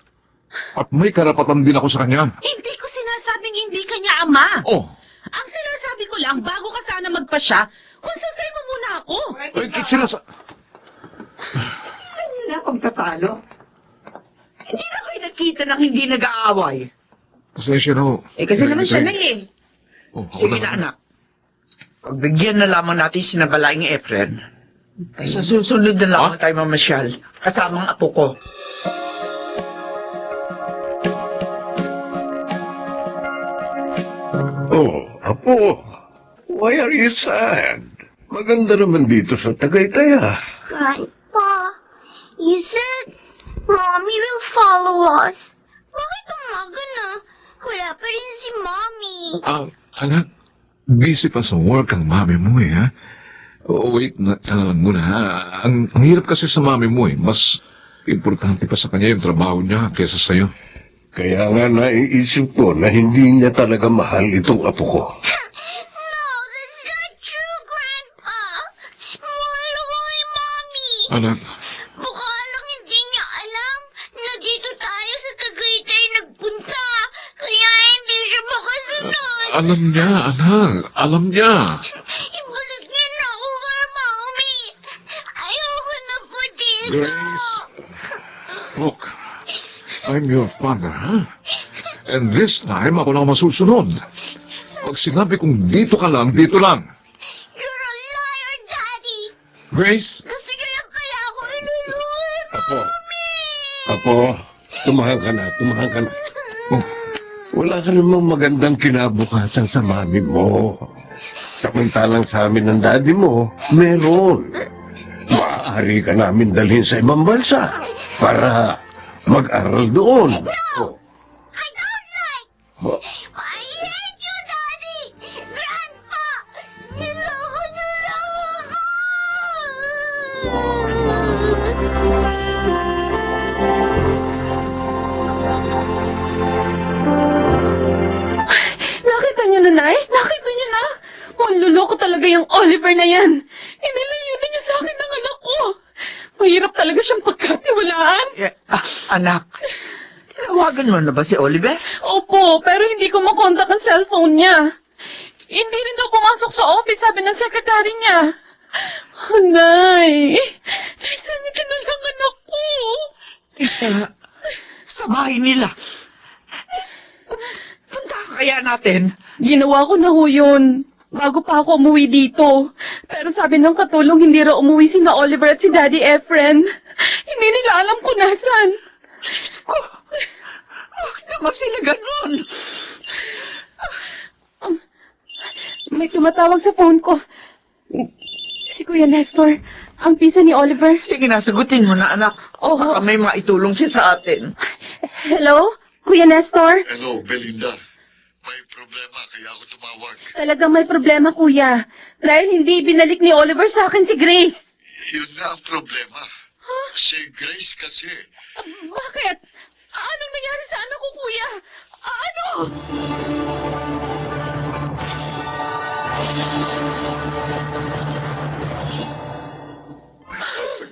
At may karapatan din ako sa kanya. Hindi ko sinasabing hindi ka niya ama. Oh, Ang sinasabi ko lang, bago ka sana magpasya, konsultahin mo muna ako. Wala pagtatalo. Hindi na kayo nakita ng hindi nag-aaway. pasensya na ho. Kasi naman siya na eh. Oh, ako Sige na, anak. Pagbigyan na lamang natin sinabalaing Efren. Sa susunod na lamang tayo mamasyal. Kasamang apo ko. Oh, apo. Why are you sad? Maganda naman dito sa Tagaytay, ah. Grandpa, you said Mommy will follow us. Bakit umaga na? Wala pa rin si Mommy. Anak, busy pa sa work ang mami mo eh, ha? Wait na lang muna, ha? Ang hirap kasi sa mami mo eh. Mas importante pa sa kanya yung trabaho niya kaysa sa'yo. Kaya nga naiisip ko na hindi niya talaga mahal itong apo ko. No, that's not true, Grandpa. Mahal ako ni Mommy. Anak, Baka lang hindi niya alam na dito tayo sa Tagaytay nagpunta. Kaya hindi siya makasunod. alam niya, anak. Alam niya. Ibalik niya na ako kay Mommy. Ayoko na po dito. Grace, look, I'm your father, ha? And this time, ako lang masusunod. Pag sinabi kong dito ka lang, dito lang. You're a liar, Daddy. Grace? Gusto niyo lang kaya ako iluluhin, Apo. Mommy. Apo, Tumahan ka na. Oh, wala ka namang magandang kinabukasan sa mami mo. Samantalang sa amin ng daddy mo, meron. Maaari ka namin dalhin sa ibang bansa para mag-aral doon. Oh. I don't like! Oh. I hate you, Daddy! Grandpa! Niloko niyo lang ako! Nakita niyo na, Nay? Nakita niyo na? Manluloko talaga yung Oliver na yan. Inilayunan niya sa akin ng anak ko. Mahirap talaga siyang pagkatiwalaan. Anak, tinawagan mo na ba si Oliver? Opo, pero hindi ko makontak ang cellphone niya. Hindi rin daw pumasok sa office, sabi ng secretary niya. Oh, Nay, naisanin ka na lang anak ko. Sa bahay nila. Punta ka kaya natin? Ginawa ko na ho yun. Bago pa ako umuwi dito. Pero sabi ng katulong hindi raw umuwi sina Oliver at si Daddy Efren. Hindi nila alam kung nasan. Diyos ko, bakit naman sila ganun? May tumatawag sa phone ko. Si Kuya Nestor, ang pisa ni Oliver. Sige na, sagutin mo na, anak. Oo. Baka may maitulong siya sa atin. Hello? Kuya Nestor? Hello, Belinda. May problema, kaya ako tumawag. Talagang may problema, Kuya. Dahil hindi binalik ni Oliver sa akin si Grace. Yun na ang problema. Si Grace kasi. Bakit? Anong nangyari sa anak ko, Kuya? Ano?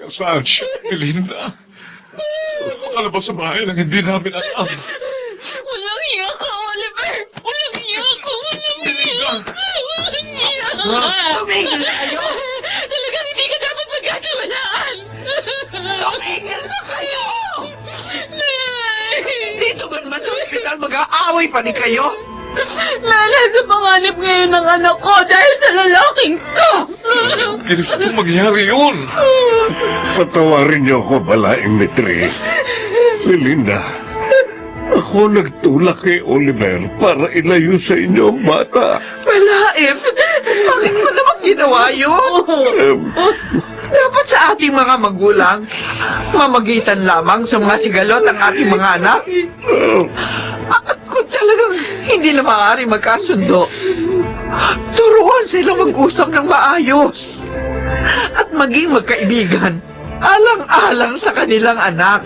Saan siya, Belinda? Makalabas sa bahay nang hindi namin alam. Walang iya ka, Oliver! Walang iya ka! Walang iya ka! Walang iya ka! Tumigil na kayo! Talagang hindi ka dapat magkatiwalaan! Tumigil na kayo! Nay! Dito ba naman sa ospital mag-aaway pa ni kayo? Lala sa panganib ngayon ng anak ko dahil sa lalaking to! Ginusto kong mangyari yun. Patawarin niyo ako, Balaing Mitri. Belinda, ako nagtulak kay Oliver para ilayo sa inyo ang bata. Wala, Ef. Bakit mo naman ginawa yun? Dapat sa ating mga magulang, mamagitan lamang sa mga sigalot ang ating mga anak. At kung talagang hindi na maaari magkasundo, turuan sila mag-usap ng maayos. At maging magkaibigan, alang-alang sa kanilang anak.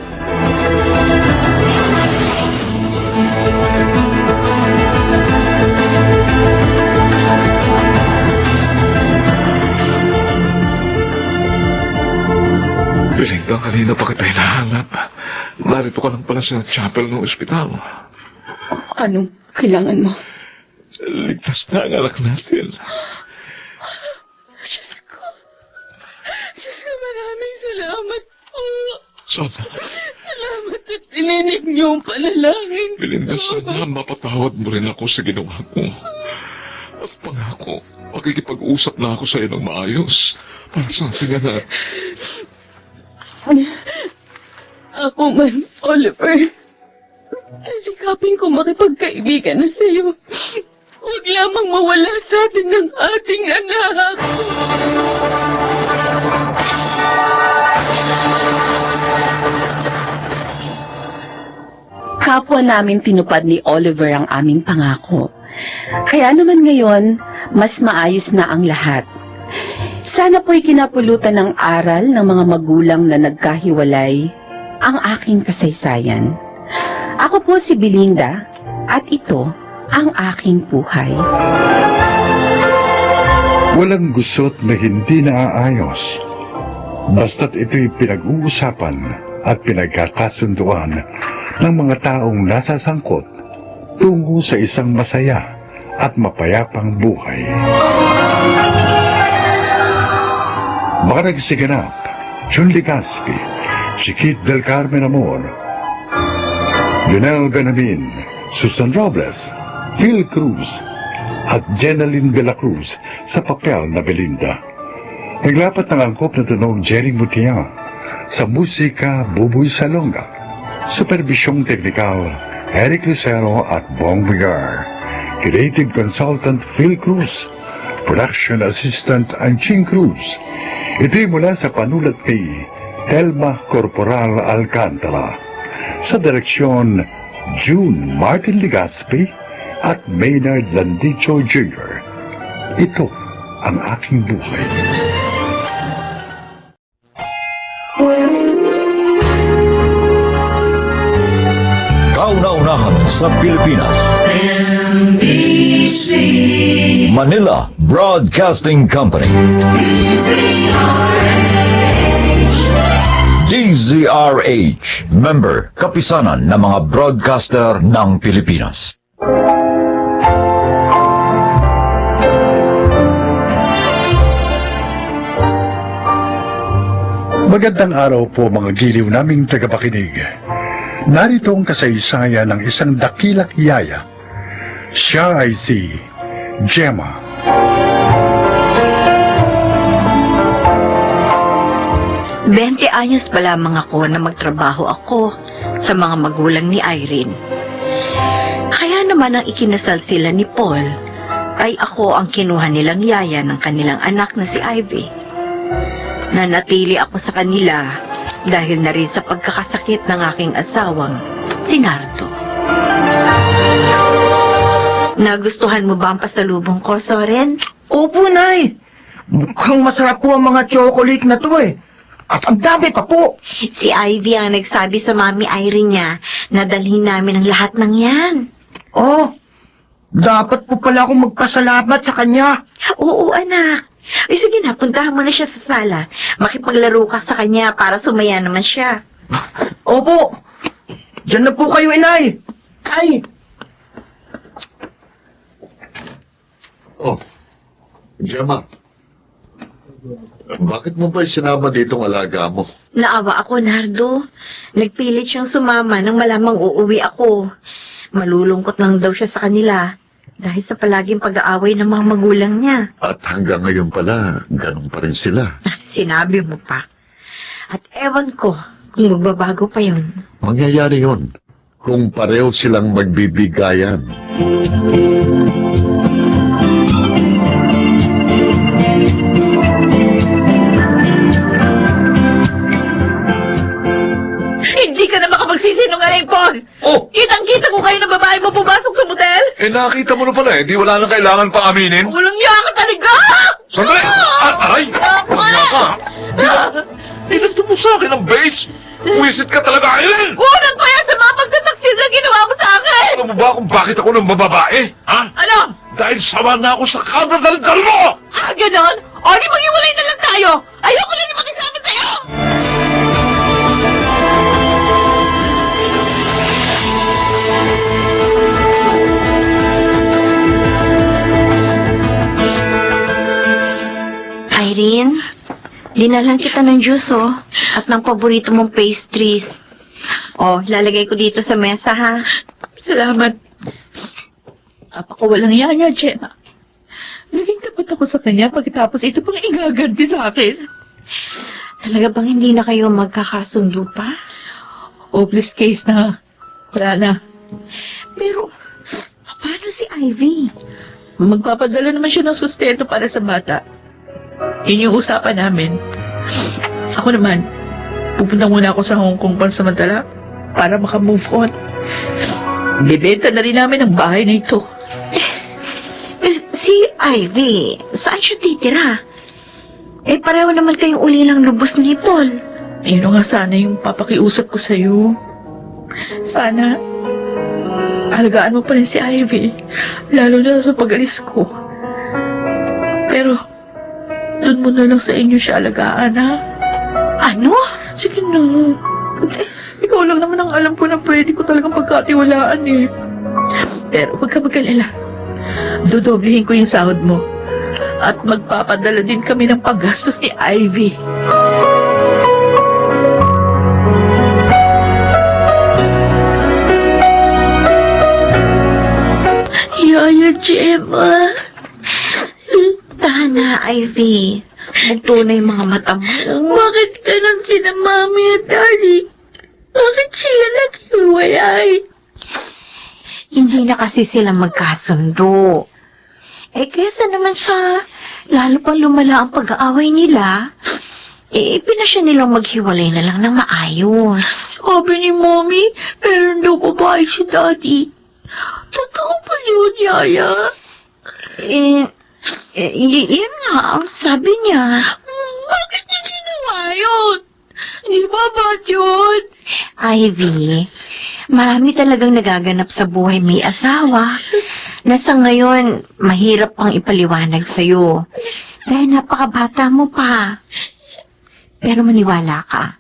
Belinda, kanina pa kita hinahanap. Narito ka lang pala sa chapel ng ospital. Anong kailangan mo? Ligtas na ang anak natin. Diyos ko, maraming salamat po. Sana, Salamat at dininig niyo ang panalangin. Belinda, sana mapatawad mo rin ako sa ginawa ko. At pangako, makikipag-usap na ako sa iyo ng maayos para sa ating anak. Ako man, Oliver. Sikapin ko makipagkaibigan na sa'yo. Huwag lamang mawala sa atin ng ating anak. Kapwa namin tinupad ni Oliver ang aming pangako. Kaya naman ngayon, mas maayos na ang lahat. Sana po'y kinapulutan ng aral ng mga magulang na nagkahiwalay ang aking kasaysayan. Ako po si Belinda at ito ang aking buhay. Walang gusot na hindi naaayos. Basta't ito'y pinag-uusapan at pinagkakasunduan ng mga taong nasasangkot tungo sa isang masaya at mapayapang buhay. Mga nagsiganap, Jun Ligaspi, Chiquit del Carmen Amor, Lionel Benamin, Susan Robles, Phil Cruz, at Jenaline de la Cruz sa papel na Belinda. Naglapat ng angkop na tunog Jerry Mutiang, sa musika Buboy Salonga, Supervisyong Teknikal, Eric Lucero at Bong Bigar. Creative Consultant, Phil Cruz. Production Assistant, Anching Cruz. Ito'y mula sa panulat kay Telma Corporal Alcantara. Sa direksyon, June Martin Legaspi at Maynard Landicho Jr. Ito ang aking buhay. Kauna-unahan sa Pilipinas. Manila Broadcasting Company. DZRH. Member, kapisanan ng mga broadcaster ng Pilipinas. Magandang araw po mga giliw naming tagapakinig. Narito ang kasaysayan ng isang dakilak yaya. Siya ay si Gemma. Bente anyos pa lamang ako na magtrabaho ako sa mga magulang ni Irene. Kaya naman ang ikinasal sila ni Paul, ay ako ang kinuha nilang yaya ng kanilang anak na si Ivy. Nanatili ako sa kanila dahil na rin sa pagkakasakit ng aking asawang, si Nardo. Nagustuhan mo ba ang pasalubong ko, Soren? Opo, Nay. Mukhang masarap po ang mga chocolate na to eh. At ang dami pa po. Si Ivy ang nagsabi sa Mami Irene niya na dalhin namin ang lahat ng yan. Oh, dapat po pala akong magpasalamat sa kanya. Oo, anak. Ay, sige na, puntahan mo na siya sa sala. Makipaglaro ka sa kanya para sumaya naman siya. Opo. Diyan na po kayo, Inay. Ay. Oh, Gemma. Bakit mo ba sinama ditong alaga mo? Naawa ako, Nardo. Nagpilit siyang sumama nang malamang uuwi ako. Malulungkot lang daw siya sa kanila dahil sa palaging pag-aaway ng mga magulang niya. At hanggang ngayon pala, ganun pa rin sila. Sinabi mo pa. At ewan ko kung magbabago pa yun. Mangyayari yun kung pareho silang magbibigayan. Hindi ka na makapagsisinungaling, Paul! Oh! Kitang-kita ko kayo ng babae mo pumasok sa motel! Eh, nakita mo na pala eh. Di wala nang kailangan pang aminin. Walang niya ka talaga! Sandali! Aray! Walang niya ka! Pinagto mo sa akin ang base! Wisit ka talaga, Aileen! Kulang pa yan sa mga pagtataksil na ginawa mo sa akin! Alam mo ba kung bakit ako ng bababae? Ha? Ano? Dahil sama na ako sa kadadaldal mo! Ah, ganon? O, di maghiwalay na lang tayo! Ayoko na ni makisama sa'yo! Irene, dinalhan kita ng juice, oh, at ng paborito mong pastries. Oh, lalagay ko dito sa mesa, ha? Salamat. Napakawalang yaya, Gemma. Naging tapat ako sa kanya pagkatapos ito pang igaganti sa akin. Talaga bang hindi na kayo magkakasundo pa? Hopeless case na. Wala na. Pero, paano si Ivy? Magpapadala naman siya ng sustento para sa bata. Yun yung usapan namin. Ako naman, pupunta muna ako sa Hong Kong pansamantala para makamove on. Bibenta na rin namin ang bahay na ito. Si Ivy, saan siya titira? Eh, pareho naman kayong ulilang lubos ni Paul. Ayun nga sana yung papakiusap ko sa'yo. Sana, alagaan mo pa rin si Ivy, lalo na sa pag-alis ko. Pero, doon mo na lang sa inyo siya alagaan, ha? Ano? Sige na. Ikaw lang naman ang alam ko na pwede ko talagang pagkatiwalaan, eh. Pero huwag ka mag-alala. Dodoblihin ko yung sahod mo. At magpapadala din kami ng paggastos ni Ivy. Yaya Gemma. Tahan na, Ivy. Magtunay mga mata mo. Bakit ganun sina Mami at Daddy? Bakit sila maghiwalay. Hindi na kasi sila magkasundo. Kesa naman sa lalo pang lumala ang pag-aaway nila, pinasya nilang maghiwalay na lang ng maayos. Sabi ni Mommy, meron daw babae si Daddy. Totoo ba yun, Yaya? Yun nga ang sabi niya. Bakit niya ginawa yun? Di ba bad yun? Ivy, marami talagang nagaganap sa buhay may asawa na sa ngayon mahirap pang ipaliwanag sa'yo dahil napakabata mo pa. Pero maniwala ka,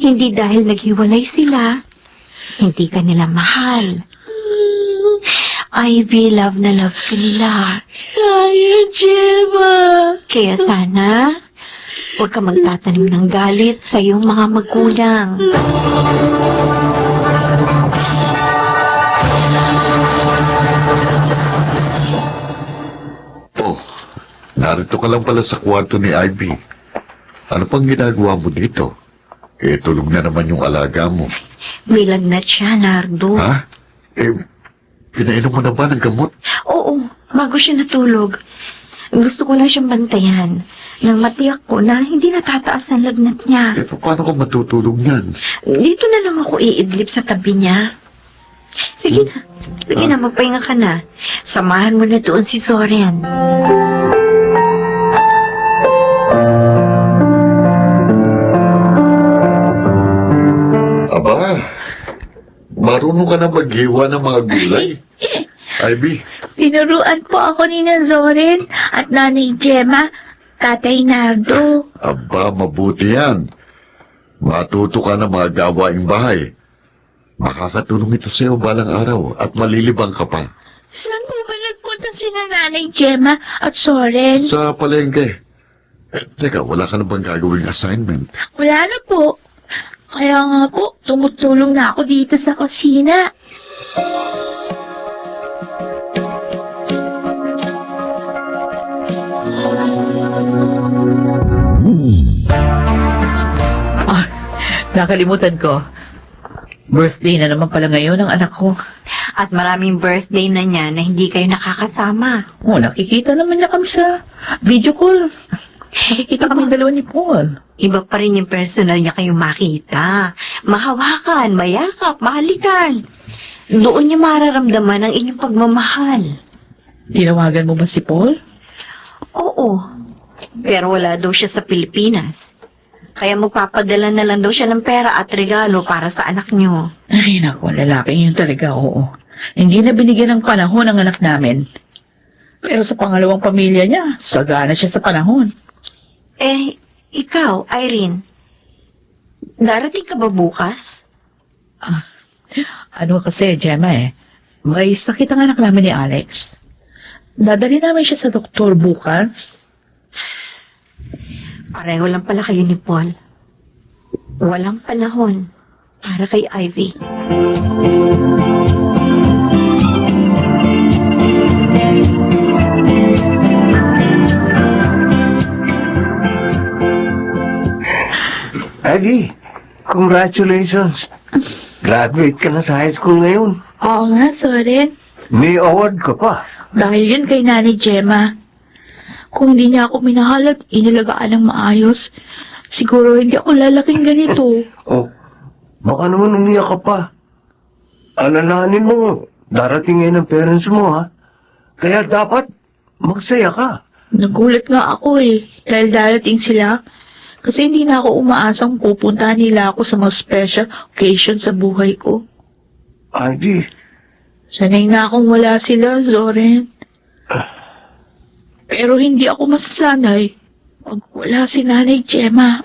hindi dahil naghiwalay sila, hindi ka nila mahal. Ivy, love na love ka nila. Yaya, Gemma. Kaya sana, huwag ka magtatanim ng galit sa iyong mga magulang. Oh, narito ka lang pala sa kwarto ni Ivy. Ano pang ginagawa mo dito? Tulog na naman yung alaga mo. May lagnat siya, Nardo. Ha? Pinainom mo na ba ng gamot? Oo, bago siya natulog. Gusto ko lang siyang bantayan nang matiyak ko na hindi natataas ang lagnat niya. Paano ko matutulog niyan? Dito na lang ako iidlip sa tabi niya. Sige na, magpahinga ka na. Samahan mo na doon si Soren. Aba, marunong ka na maghiwa ng mga gulay. Ivy, Tinuruan po ako ni Zoren at Nanay Gemma, Tatay Nardo. aba, mabuti yan. Matuto ka ng mga gawaing bahay. Makakatulong ito sa'yo balang araw at malilibang ka pa. Saan po ba nagpunta si Nanay Gemma at Soren? Sa palengke. Teka, wala ka na bang gagawing assignment? Wala na po. Kaya nga po, tumutulong na ako dito sa kusina. Nakalimutan ko. Birthday na naman pala ngayon ng anak ko. At maraming birthday na niya na hindi kayo nakakasama. Nakikita naman niya kami sa video call. Nakikita kami dalawa ni Paul. Iba pa rin yung personal niya kayong makita. Mahawakan, mayakap, mahalikan. Doon niya mararamdaman ang inyong pagmamahal. Tinawagan mo ba si Paul? Oo. Pero wala daw siya sa Pilipinas. Kaya magpapadala na lang daw siya ng pera at regalo para sa anak niyo. Ay, naku, lalaki yun talaga, oo. Hindi na binigyan ng panahon ang anak namin. Pero sa pangalawang pamilya niya, sagana siya sa panahon. Ikaw, Irene, darating ka ba bukas? Ano kasi, Gemma may sakit ang anak namin ni Alex. Dadali namin siya sa doktor bukas. Pareho lang pala kayo ni Paul. Walang panahon para kay Ivy. Ivy, congratulations. Graduate ka na sa high school ngayon. Oo nga, Soren. May award ka pa. Dahil yun kay Nanay Gemma. Kung hindi niya ako minahal at inilagaan ng maayos, siguro hindi ako lalaking ganito. Baka naman umiyak ka pa. Alalahanin mo, darating ngayon ang parents mo, ha? Kaya dapat magsaya ka. Nagulat nga ako dahil darating sila. Kasi hindi na ako umaasang pupuntahan nila ako sa mga special occasion sa buhay ko. Ivy. Sanay na akong wala sila, Zoren. Pero hindi ako masasanay pag wala si Nanay Gemma.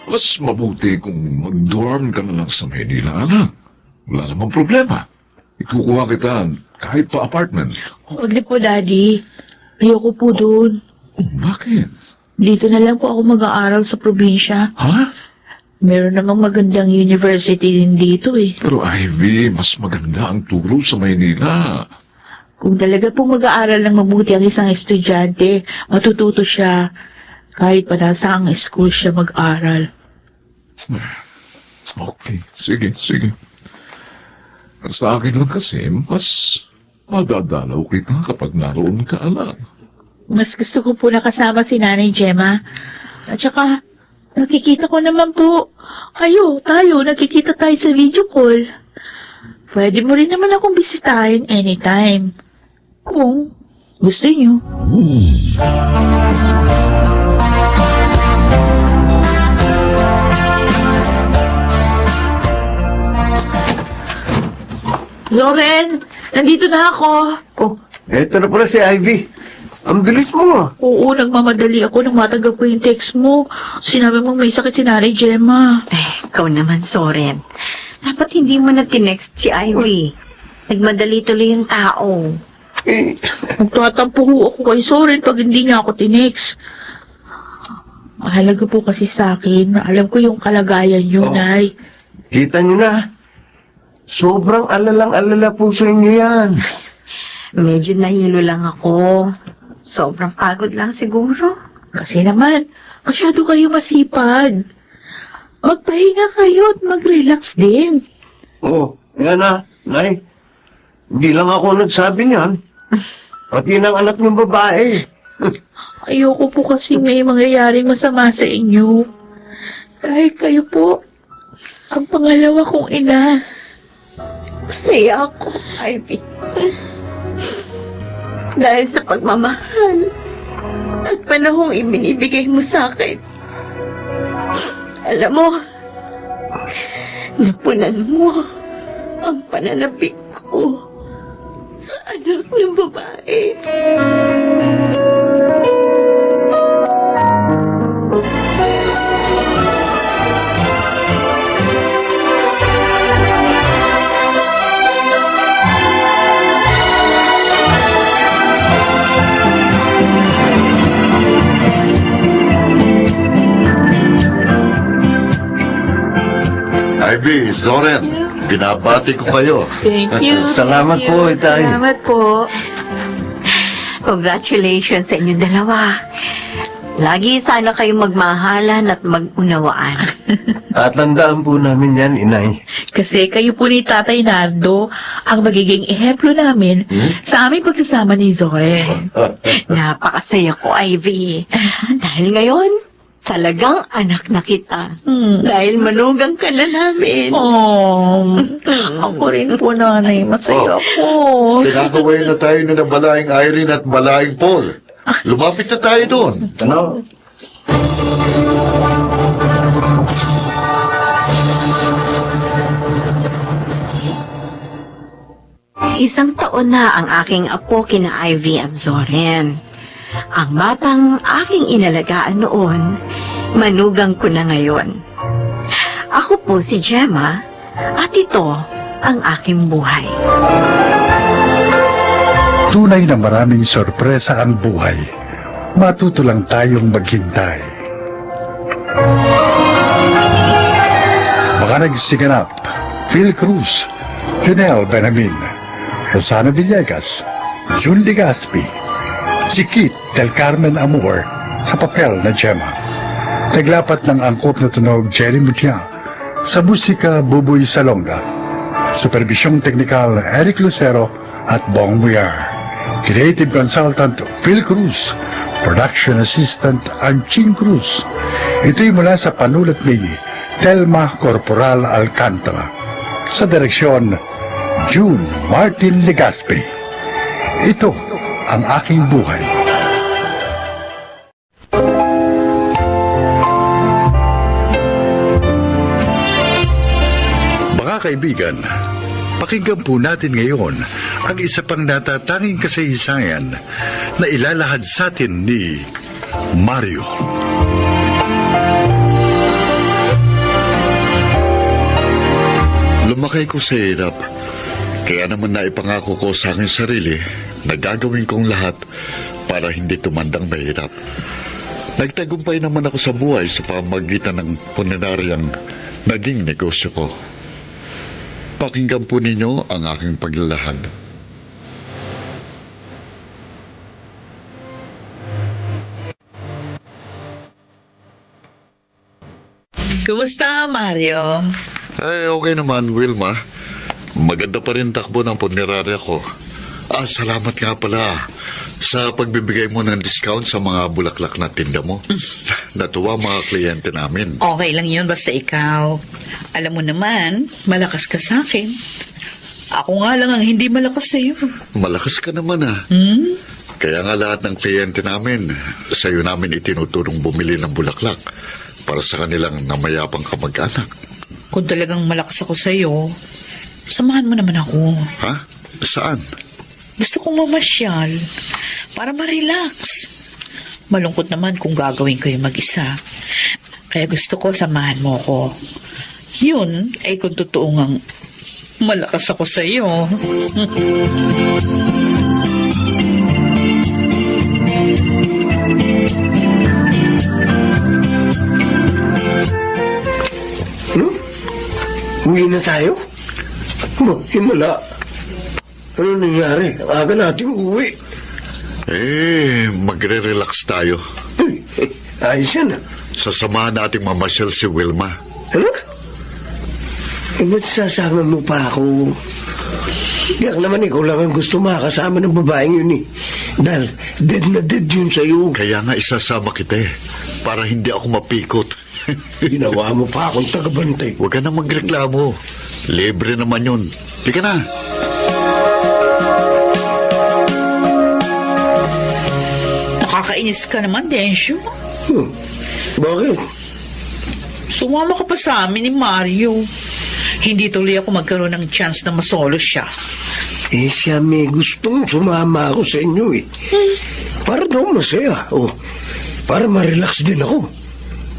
Mas mabuti kung mag-dorm ka na lang sa Manila, anak. Wala namang problema. Ikukuha kita kahit pa apartment. Huwag na po, Daddy. Ayoko po doon. Bakit? Dito na lang po ako mag-aaral sa probinsya. Ha? Meron namang magandang university din dito Pero Ivy, mas maganda ang turo sa Maynila. Kung talaga po mag-aaral ng mabuti ang isang estudyante, matututo siya. Kahit pa nasa ang school siya mag-aral. Okay, sige. Sa akin lang kasi, mas madadalaw kita kapag naroon ka, anak. Mas gusto ko po nakasama si Nanay Gemma. At saka, nakikita ko naman po. Tayo, nakikita tayo sa video call. Pwede mo rin naman akong bisitahin anytime. Kung gusto niyo. Zoren, nandito na ako. Oh, eto na pala si Ivy. Ang bilis mo ah. Oo, nagmamadali ako nang matanggap ko yung text mo. Sinabi mo may sakit si Nanay Gemma. Ikaw naman, Soren. Dapat hindi mo na tinext si Ivy. Nagmadali tuloy yung tao. Magtatampo ho ako kay Soren pag hindi niya ako tinext. Mahalaga po kasi sa akin na alam ko yung kalagayan niyo, Nay. Kita niyo na. Sobrang alalang-alala po sa inyo yan. Medyo nahilo lang ako. Sobrang pagod lang siguro. Kasi naman, masyado kayo masipag. Magpahinga kayo at mag-relax din. Oh, yan na, Nay. Hindi lang ako nagsabi niyan. Pati ng anak niyong babae. Ayoko po kasi may mangyayaring masama sa inyo. Dahil kayo po, ang pangalawa kong ina. Masaya ako, Ivy. Dahil sa pagmamahal at panahong ibinibigay mo sa akin. Alam mo, napunan mo ang pananabik ko sa anak ng babae. Ivy, Zoren, binabati ko kayo. Thank you. Salamat po, Itay. Salamat po. Congratulations sa inyong dalawa. Lagi sana kayong magmahalan at mag-unawaan. Tatandaan po namin yan, Inay. Kasi kayo po ni Tatay Nardo ang magiging ehemplo namin sa aming pagsasama ni Zoe. Napakasaya ko, Ivy. Dahil ngayon, talagang anak na kita. Dahil manugang ka na namin. Oh, ako rin po, Nanay. Masaya ako. Pinakaway na tayo ng Balaing Irene at Balaing Paul. Lumapit na tayo doon. Ano? Isang taon na ang aking apo kina Ivy at Zoren. Ang batang aking inalagaan noon, manugang ko na ngayon. Ako po si Gemma at ito ang aking buhay. Tunay na maraming sorpresa ang buhay. Matuto lang tayong maghintay. Mga nagsiganap, Phil Cruz, Janelle Benamin, Rosana Villegas, June Legaspi, Chiquit del Carmen Amor sa papel na Gemma. Naglapat ng angkop na tunog Jerry Mutia, sa musika Buboy Salonga, supervisyong teknikal Eric Lucero at Bong Muyar, creative consultant Phil Cruz, production assistant Anching Cruz. Ito'y mula sa panulat ni Telma Corporal Alcantara, sa direksyon June Martin Legaspi. Ito ang aking buhay. Mga kaibigan, pakinggan po natin ngayon ang isa pang natatanging kasaysayan na ilalahad sa atin ni Mario. Lumakay ko sa hirap. Kaya naman naipangako ko sa aking sarili na gagawin kong lahat para hindi tumandang mahirap. Nagtagumpay naman ako sa buhay sa pamamagitan ng puneraryang naging negosyo ko. Pakinggan po ninyo ang aking paglalahad. Kumusta, Mario? Ay, okay naman, Wilma. Maganda pa rin takbo ng punerarya ko. Salamat nga pala sa pagbibigay mo ng discount sa mga bulaklak na tinda mo. Natuwa mga kliyente namin. Okay lang yun, basta ikaw. Alam mo naman, malakas ka sa akin. Ako nga lang ang hindi malakas sa'yo. Malakas ka naman Kaya nga lahat ng kliyente namin, sa'yo namin itinuturong bumili ng bulaklak para sa kanilang namayapang kamag-anak. Kung talagang malakas ako sa'yo, samahan mo naman ako. Ha? Saan? Gusto kong mamasyal para ma-relax. Malungkot naman kung gagawin ko yung mag-isa. Kaya gusto ko samahan mo ako. Yun ay kung totoo ngang malakas ako sa iyo. Uwi na tayo? Himala. Ano nangyari? Ang aga nating uwi. Magre-relax tayo. Ayos yan Sasamahan nating mamasyal si Wilma. Ano? Ba't sasama mo pa ako? Yak naman ikaw lang ang gusto makasama ng babaeng yun Dahil dead na dead yun sa'yo. Kaya nga isasama kita para hindi ako mapikot. Ginawa mo pa akong tagabantay. Huwag ka na magreklamo. Libre naman yun. Di ka na. Nakakainis ka naman, Densyo. Bakit? Sumama ka pa sa amin ni Mario. Hindi tuloy ako magkaroon ng chance na masolo siya. Siya may gustong sumama ako sa inyo Para daw masaya. Para ma-relax din ako.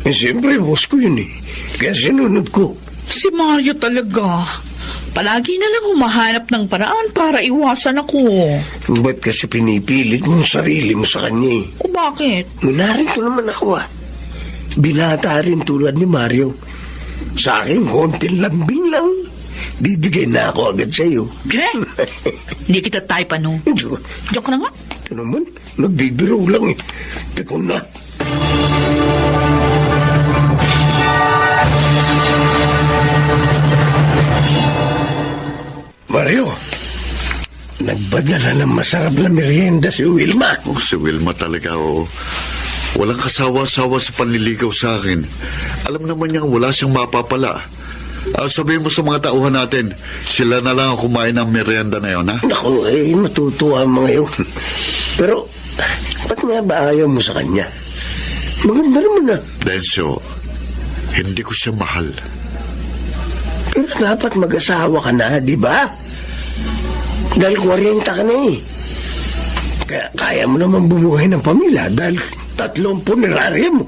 Siyempre, boss ko yun Kaya sinunod ko. Si Mario talaga. Palagi na lang humahanap ng paraan para iwasan ako. Ba't kasi pinipilit mo ang sarili mo sa kanya O bakit? Narito naman ako Binata rin tulad ni Mario. Sa akin, konting lambing lang. Bibigay na ako agad sa'yo. Hindi kita type ano? Joke na nga. Ito naman, nagbibiro lang Pikon na. Mario, nagbadala ng masarap na merienda si Wilma. Si Wilma talaga, Walang kasawa-sawa sa panliligaw sa akin. Alam naman niyang wala siyang mapapala. Sabihin mo sa mga tauhan natin, sila na lang ang kumain ng merienda na yun, ha? Naku, matutuwa ang mga yun. Pero, ba't nga ba ayaw mo sa kanya? Maganda naman Densyo, hindi ko siya mahal. Pero dapat mag-asawa ka na, di ba? Dahil 40 ka na Kaya kaya mo naman bumuhay ng pamilya dahil 3 punerarya mo.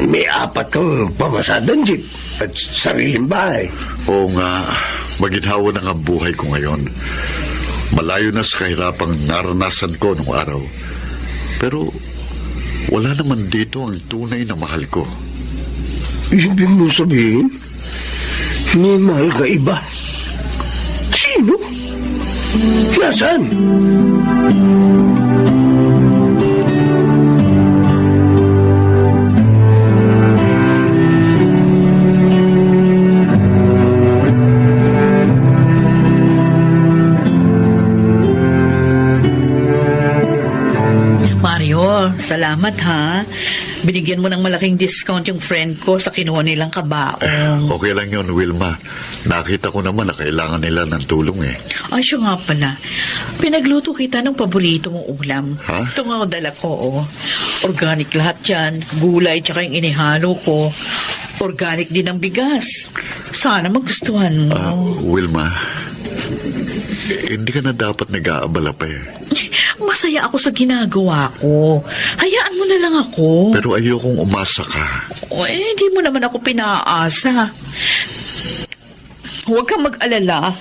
May 4 kang pamasadang jeep at sariling bahay. Oo nga, maginhawa na ang buhay ko ngayon. Malayo na sa kahirapang naranasan ko nung araw. Pero wala naman dito ang tunay na mahal ko. Ibig mo sabihin, may mahal ka iba? Sino? Nasaan? Salamat ha. Binigyan mo ng malaking discount yung friend ko sa kinuha nilang kabaong. Okay lang yun, Wilma. Nakita ko naman na kailangan nila ng tulong Ay, siya nga pala. Pinagluto kita ng paborito mong ulam. Ha? Ito nga dala ko, Organic lahat yan. Gulay tsaka yung inihalo ko. Organic din ang bigas. Sana magustuhan mo. Wilma, hindi ka na dapat nag-aabala pa Masaya ako sa ginagawa ko. Hayaan mo na lang ako. Pero ayokong umasa ka. Hindi mo naman ako pinaasa. Huwag kang mag-alala.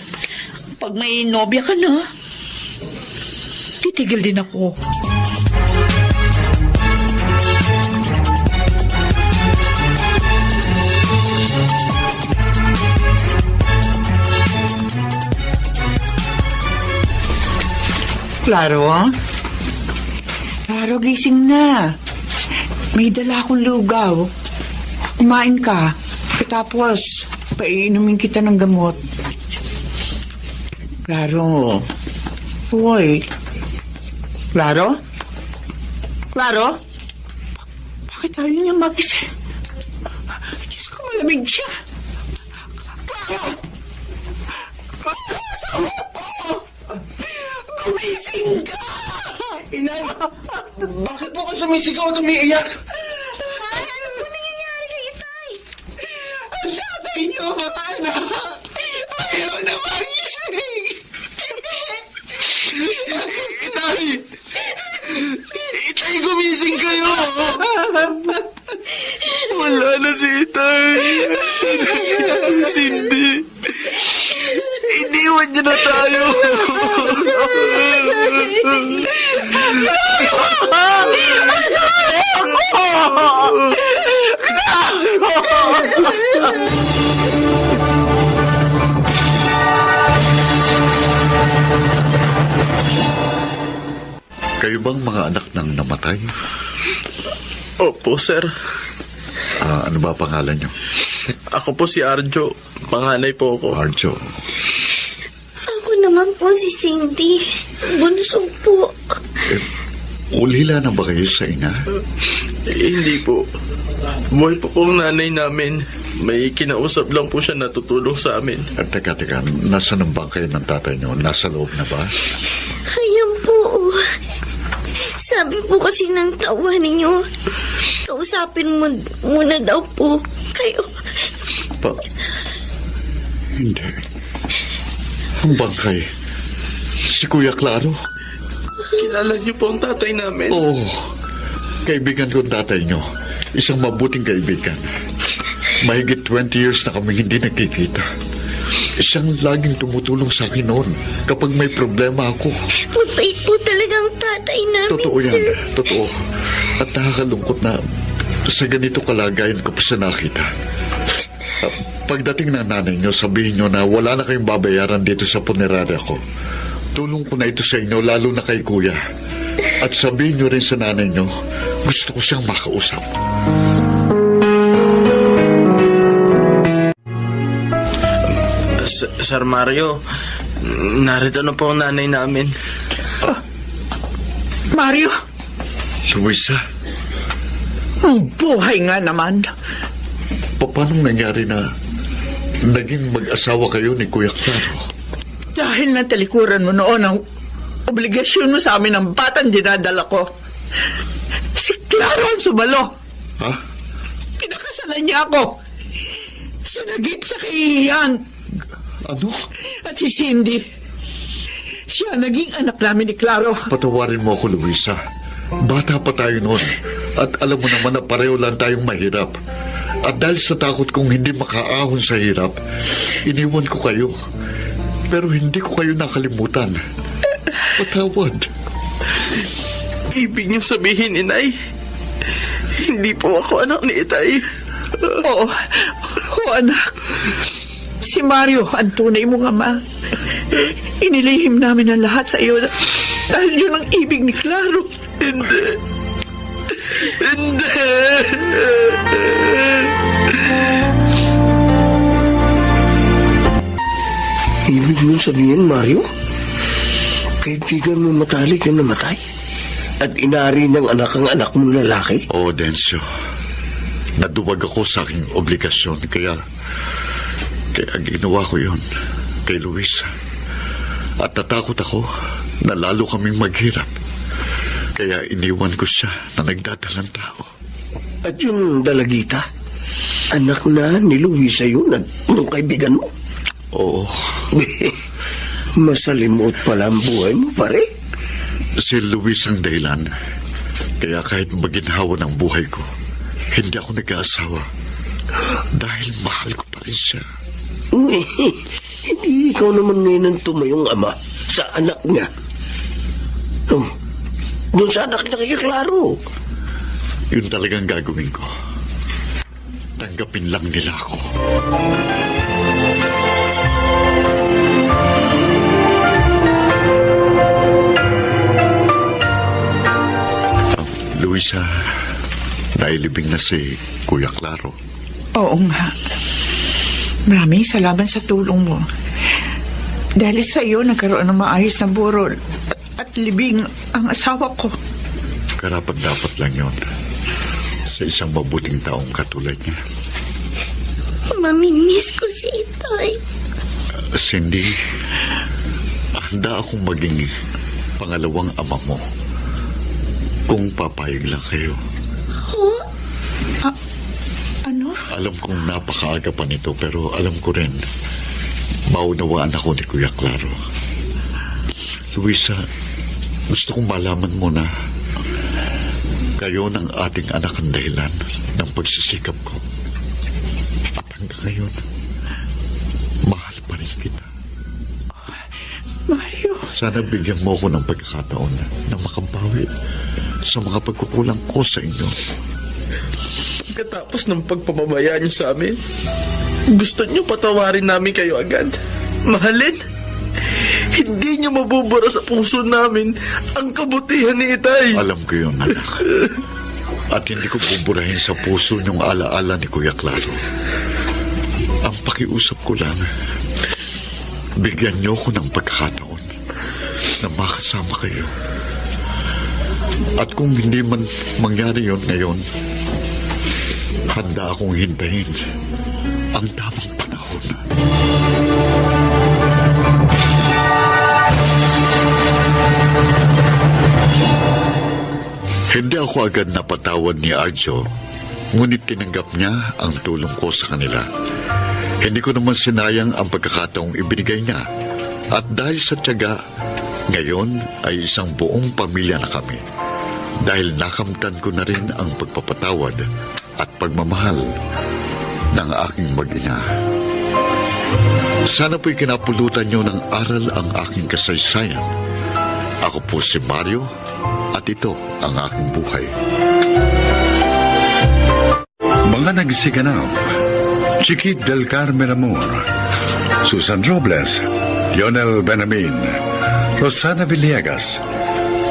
Pag may nobya ka na, titigil din ako. Claro, Claro, gising na. May dala akong lugaw. Kumain ka. Tapos, paiinumin kita ng gamot. Klaro. Hoy. Klaro? Klaro? Bakit ayaw niya magising? Diyos ko, malamig siya. Klaro! Klaro, asawa ko! Gumising ka! Inay, bakit po ka sumisigaw at umiiyak? Ano po nangyayari kay Itay? Ang tatay niyo, mga anak! Ayaw na magising! Itay! Itay, gumising kayo! Wala na si Itay. Cindy. Iniwan niya na tayo. Kayo bang mga anak ng namatay? Opo, sir. Ano ba pangalan niyo? Ako po si Arjo. Panganay po ako. Arjo. Ako naman po si Cindy. Bunso po. Ulila na ba kayo sa ina? Hindi po. Buhay po pong nanay namin. May kinausap lang po siya na tutulong sa amin. At teka, nasa ng bangkay ng tatay niyo? Nasa loob na ba? Ayan po. Sabi po kasi ng tawa ninyo, kausapin mo muna daw po kayo. Hindi. Ang bangkay. Si Kuya Claro. Kilala niyo po ang tatay namin? Oo. Kaibigan ko ang tatay niyo. Isang mabuting kaibigan. Mahigit 20 years na kami hindi nagkikita. Siyang laging tumutulong sa akin noon kapag may problema ako. Mabait po talaga ang tatay namin, Totoo yan. sir. Totoo. At nakakalungkot na sa ganito kalagayan ko pa siya nakita. Pagdating ng nanay niyo, sabihin niyo na wala na kayong babayaran dito sa punerarya ko. Tulong ko na ito sa inyo, lalo na kay Kuya. At sabihin niyo rin sa nanay niyo, gusto ko siyang makausap. Sir Mario, narito na po ang nanay namin. Mario, Luisa, ang buhay nga naman. paano nangyari na naging mag-asawa kayo ni Kuya Claro? Dahil natalikuran mo noon ang obligasyon mo sa amin ng batang dinadala ko. Si Claro ang sumalo. Ha? Pinakasalan niya ako. Sinagip sa kahihiyan. Ano? At si Cindy, siya naging anak namin ni Claro. Patawarin mo ako, Luisa. Bata pa tayo noon. At alam mo naman na pareho lang tayong mahirap. At dahil sa takot kong hindi makaahon sa hirap, iniwan ko kayo. Pero hindi ko kayo nakalimutan. Patawad. Ibig niyo sabihin, Inay, hindi po ako anak ni Itay. Oo, anak. Si Mario, ang tunay mong ama. Inilihim namin ang lahat sa iyo dahil yun ang ibig ni Claro. Hindi. Ibig mo sabihin, Mario? Kaibigan mo matalik yung namatay? At inari ng anak ang anak mong lalaki? Oo, Densyo. Naduwag ako sa aking obligasyon, kaya ginawa ko yun kay Luisa. At natakot ako na lalo kaming maghirap. Kaya iniwan ko siya na nagdadalang tao. At yung dalagita, anak na ni Luisa yun, nung kaibigan mo? Oo. Masalimot pala ang buhay mo, pare. Si Luis ang dahilan. Kaya kahit maginhawa ng buhay ko, hindi ako nag-aasawa. Dahil mahal ko pa rin siya. Hindi ikaw naman ngayon ang tumayong ama sa anak niya. Oh, doon sa anak niya kay Claro. Yun talagang gagawin ko. Tanggapin lang nila ako. Luisa, nailibing na si Kuya Claro. Oo nga. Maraming salamat sa tulong mo. Dahil sa iyo, nagkaroon ng maayos na burol at libing ang asawa ko. Karapat-dapat lang yon sa isang mabuting taong katulad niya. Mamimiss ko si Itay. Cindy, handa akong maging pangalawang ama mo kung papayag lang kayo. Ano? Alam kong napakaaga pa nito, pero alam ko rin maunawaan ako ni Kuya Claro. Luisa, gusto kong malaman mo na kayo ng ating anak ang dahilan ng pagsisikap ko. At hanggang ngayon, mahal pa rin kita. Mario. Sana bigyan mo ko ng pagkakataon na makabawi sa mga pagkukulang ko sa inyo. Pagkatapos ng pagpapabayaan niyo sa amin, gusto niyo patawarin namin kayo agad? Mahalin? Hindi niyo mabubura sa puso namin ang kabutihan ni Itay. Alam ko yun, anak. At hindi ko buburahin sa puso yung alaala ni Kuya Claro. Ang pakiusap ko lang, bigyan niyo ko ng pagkakataon na makasama kayo. At kung hindi man mangyari yun ngayon, handa akong hintayin ang tamang panahon. Hindi ako agad napatawad ni Arjo, ngunit tinanggap niya ang tulong ko sa kanila. Hindi ko naman sinayang ang pagkakataong ibinigay niya. At dahil sa tiyaga, ngayon ay isang buong pamilya na kami. Dahil nakamtan ko na rin ang pagpapatawad at pagmamahal ng aking mag-ina. Sana po'y kinapulutan niyo ng aral ang aking kasaysayan. Ako po si Mario at ito ang aking buhay. Mga nagsiganap: Chiquit del Carmen Amor, Susan Robles, Lionel Benamin, Rosana Villegas,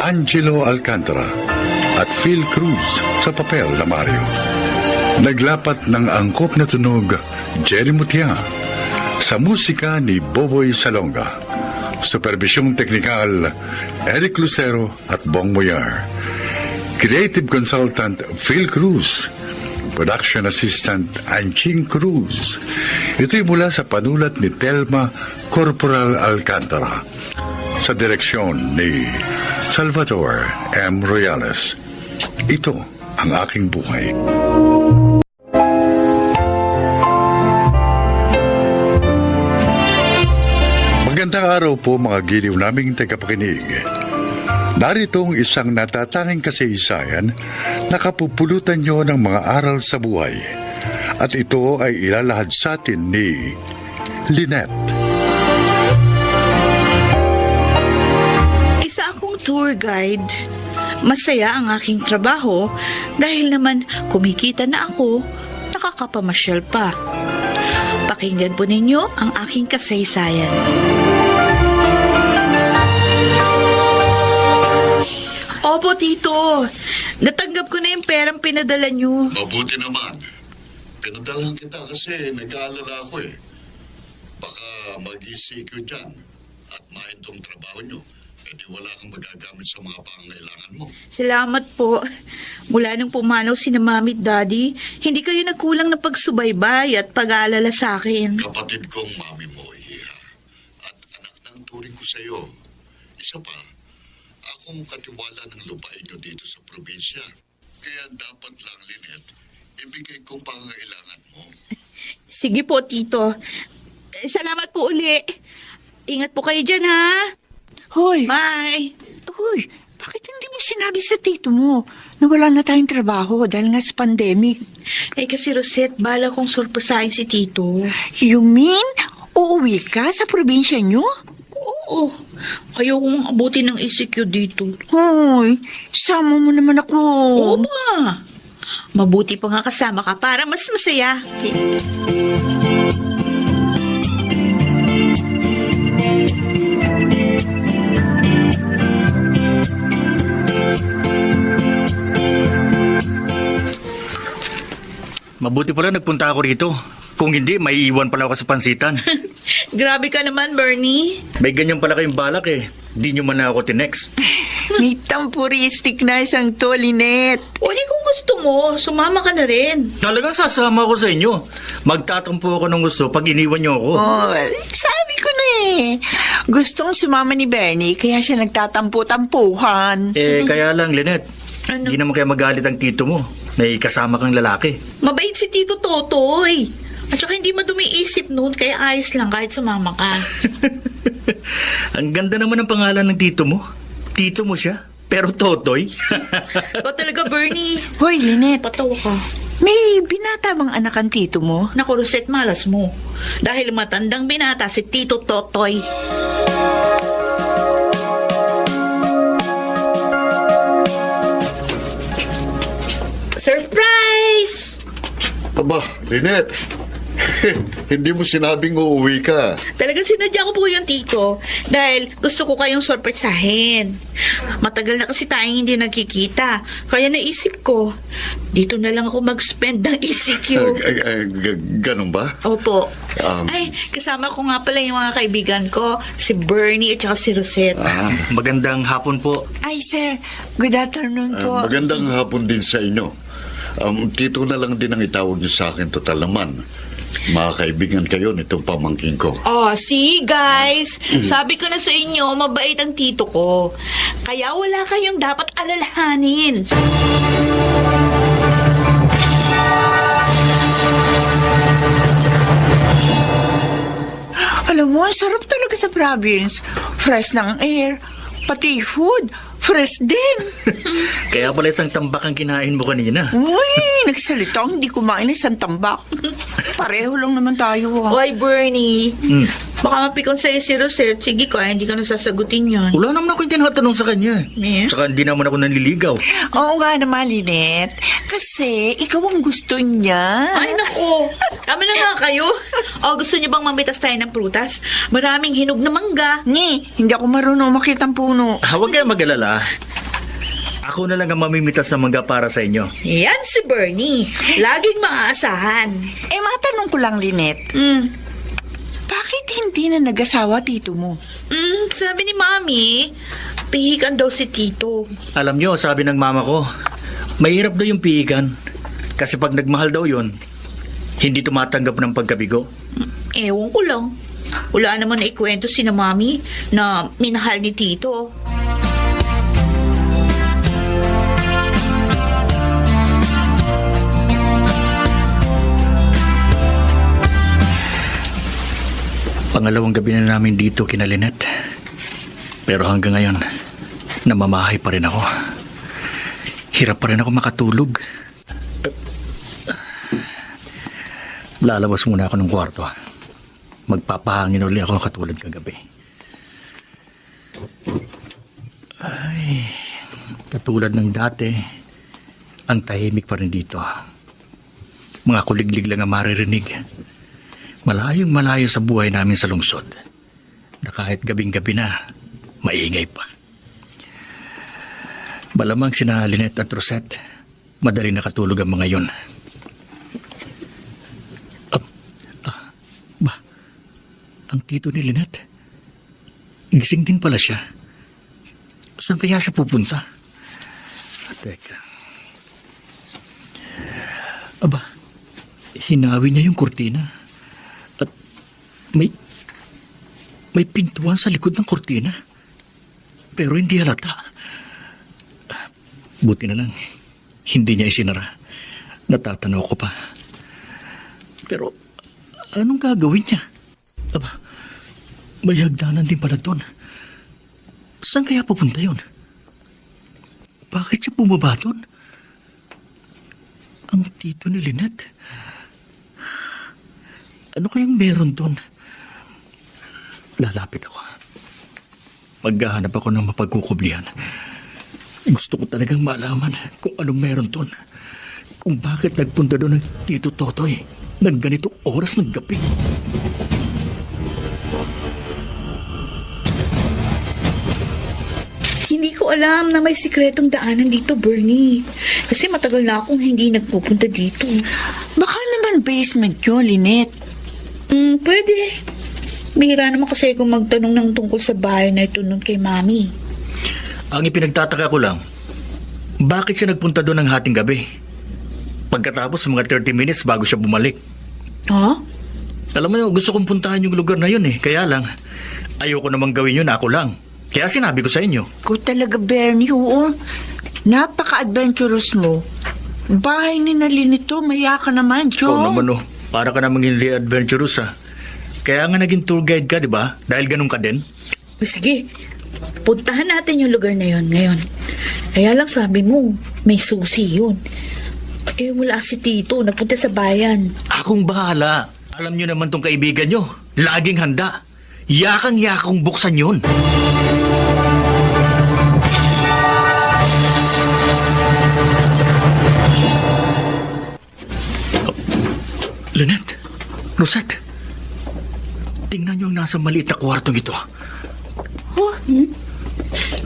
Angelo Alcantara at Phil Cruz sa papel na Mario. Naglapat ng angkop na tunog Jerry Mutia, sa musika ni Boboy Salonga. Supervisyong teknikal Eric Lucero at Bong Moyar. Creative Consultant Phil Cruz. Production Assistant Anching Cruz. Ito'y mula sa panulat ni Telma Corporal Alcantara. Sa direksyon ni Salvador M. Royales. Ito ang aking buhay. Magandang araw po mga giliw naming tagapakinig. Narito ang isang natatanging kasaysayan na kapupulutan nyo ng mga aral sa buhay. At ito ay ilalahad sa atin ni Lynette. Isa akong tour guide. Masaya ang aking trabaho dahil naman kumikita na ako, nakakapamasyal pa. Pakinggan po ninyo ang aking kasaysayan. Opo, Tito. Natanggap ko na yung perang pinadala nyo. Mabuti naman. Pinadalan kita kasi nag-aalala ako eh. Baka mag-ECQ dyan at mahintong trabaho nyo. E di wala kang magagamit sa mga pangangailangan mo. Salamat po. Mula nung pumanaw si na Mami at Daddy, hindi kayo nagkulang na pagsubaybay at pag-aalala sa akin. Kapatid kong mami mo, Iha. At anak ng turing ko sa iyo. Isa pa, akong katiwala ng lupain nyo dito sa probinsya. Kaya dapat lang, Lynette, ibigay kong pangangailangan mo. Sige po, Tito. Salamat po uli. Ingat po kayo dyan, ha? Hoy! Bye! Hoy! Bakit hindi mo sinabi sa tito mo na wala na tayong trabaho dahil nga sa pandemic? Eh kasi Rosette, bala kong surpasahin si Tito. You mean, uuwi ka sa probinsya nyo? Oo. Ayaw kong abutin ng ECQ dito. Hoy, sama mo naman ako. Oo ba? Mabuti pa nga kasama ka para mas masaya. Mabuti pala nagpunta ako rito. Kung hindi, may iwan pala ako sa pansitan. Grabe ka naman, Bernie. May ganyan pala kayong balak eh. Di nyo man na ako tinext. May tampuristic na isang to, Lynette. O di kung gusto mo, sumama ka na rin. Talagang sasama ako sa inyo. Magtatampo ako ng gusto pag iniwan nyo ako. Oh, sabi ko na eh. Gustong sumama ni Bernie, kaya siya nagtatampo-tampuhan. Kaya lang, Lynette. Hindi naman kaya magalit ang tito mo. May kasama kang lalaki. Mabait si Tito Totoy. At saka hindi madumi isip noon, kaya ayos lang kahit sumama ka. Ang ganda naman ng pangalan ng tito mo. Tito mo siya, pero Totoy. Ikaw talaga, Bernie. Hoy, Lynette. Patawa ka. May binata bang anak ang tito mo? Naku, Rosette, malas mo. Dahil matandang binata si Tito Totoy. Surprise! Aba, Lynette. Hindi mo sinabing uuwi ka. Talagang sinadya ko po yung tito dahil gusto ko kayong sorpresahin. Matagal na kasi tayong hindi nagkikita. Kaya naisip ko, dito na lang ako mag-spend ng ECQ. Ganun ba? Opo. Ay, kasama ko nga pala yung mga kaibigan ko, si Bernie at saka si Rosette. Magandang hapon po. Ay, sir. Good afternoon po. Magandang hapon din sa inyo. Tito na lang din ang itawag niyo sa akin, total naman. Mga kaibigan kayo nitong pamangkin ko. Oh, see guys, sabi ko na sa inyo, mabait ang tito ko. Kaya wala kayong dapat alalahanin. Alam mo, ang sarap talaga sa province. Fresh lang ang air, pati food. Fresh din. Kaya pala isang tambak ang kinain mo kanina. Uy, nagsalita ang hindi kumain isang tambak. Pareho lang naman tayo. Oy, Bernie. Baka mapikon sa'yo si Rosette. Sige kaya hindi ka nasasagutin yun. Wala naman ako yung tinatanong sa kanya. Eh? Saka hindi naman ako nanliligaw. Oo nga naman, Lynette. Kasi ikaw ang gusto niya. Ay, nako. Kami na nga kayo. O, gusto niyo bang mamitas tayo ng prutas? Maraming hinog na mangga. Hindi ako marunong makita ang puno. Huwag kayo mag-alala. Ako na lang ang mamimitas ng mangga para sa inyo. Yan si Bernie. Laging maaasahan. Matanong ko lang, Lynette. Bakit hindi na nag-asawa tito mo? Sabi ni Mami, pihikan daw si Tito. Alam nyo, sabi ng mama ko, mahirap daw yung pihikan. Kasi pag nagmahal daw yun, hindi tumatanggap ng pagkabigo. Ewan ko lang. Wala naman na ikwento si na Mami na minahal ni Tito. Pangalawang gabi na namin dito kina Lynette. Pero hanggang ngayon, namamahay pa rin ako. Hirap pa rin ako makatulog. Lalabas muna ako ng kwarto. Magpapahangin ulit ako katulad kagabi. Ay, katulad ng dati, ang tahimik pa rin dito. Mga kuliglig lang ang maririnig. Malayong malayo sa buhay namin sa lungsod. Na kahit gabing-gabi na, maingay pa. Malamang sina Lynette at Rosette, madali nakatulog ang mga yun. Ang tito ni Lynette, gising din pala siya. Saan kaya siya pupunta? Teka. Aba, hinawi niya yung kurtina. At may pintuan sa likod ng kurtina. Pero hindi halata. Buti na lang, hindi niya isinara. Natatanaw ko pa. Pero, anong gagawin niya? Aba, may hagdanan din pala doon. Saan kaya pupunta yun? Bakit siya bumaba doon? Ang tito ni Lynette. Ano kayang meron doon? Lalapit ako. Maghahanap ako ng mapagkukublihan. Gusto ko talagang malaman kung anong meron doon. Kung bakit nagpunta doon ng Tito Totoy ng ganitong oras ng gabi. Hindi ko alam na may sikretong daanan dito, Bernie. Kasi matagal na akong hindi nagpupunta dito. Baka naman basement yun, Lynette. Pwede. Bihira naman kasi kung magtanong ng tungkol sa bahay na ito nun kay Mami. Ang ipinagtataka ko lang, bakit siya nagpunta doon ng hating gabi? Pagkatapos mga 30 minutes bago siya bumalik. Ha? Alam mo, gusto kong puntahan yung lugar na yun eh. Kaya lang, ayoko namang gawin yun ako lang. Kaya sinabi ko sa inyo. Ko talaga, Bernie, oo. Napaka-adventurous mo. Bahay ni Lynette, maya ka naman, Joe. Ikaw naman oh, para ka namang hindi adventurous ah. Kaya nga naging tour guide ka, di ba? Dahil ganun ka din. O sige, puntahan natin yung lugar na yon ngayon. Kaya lang sabi mo, may susi yun. Eh, wala si Tito. Nagpunta sa bayan. Akong bahala. Alam nyo naman tong kaibigan nyo. Laging handa. Yakang-yakang buksan yun. Lynette, Rosette, tingnan nyo ang nasa maliit na kwartong ito.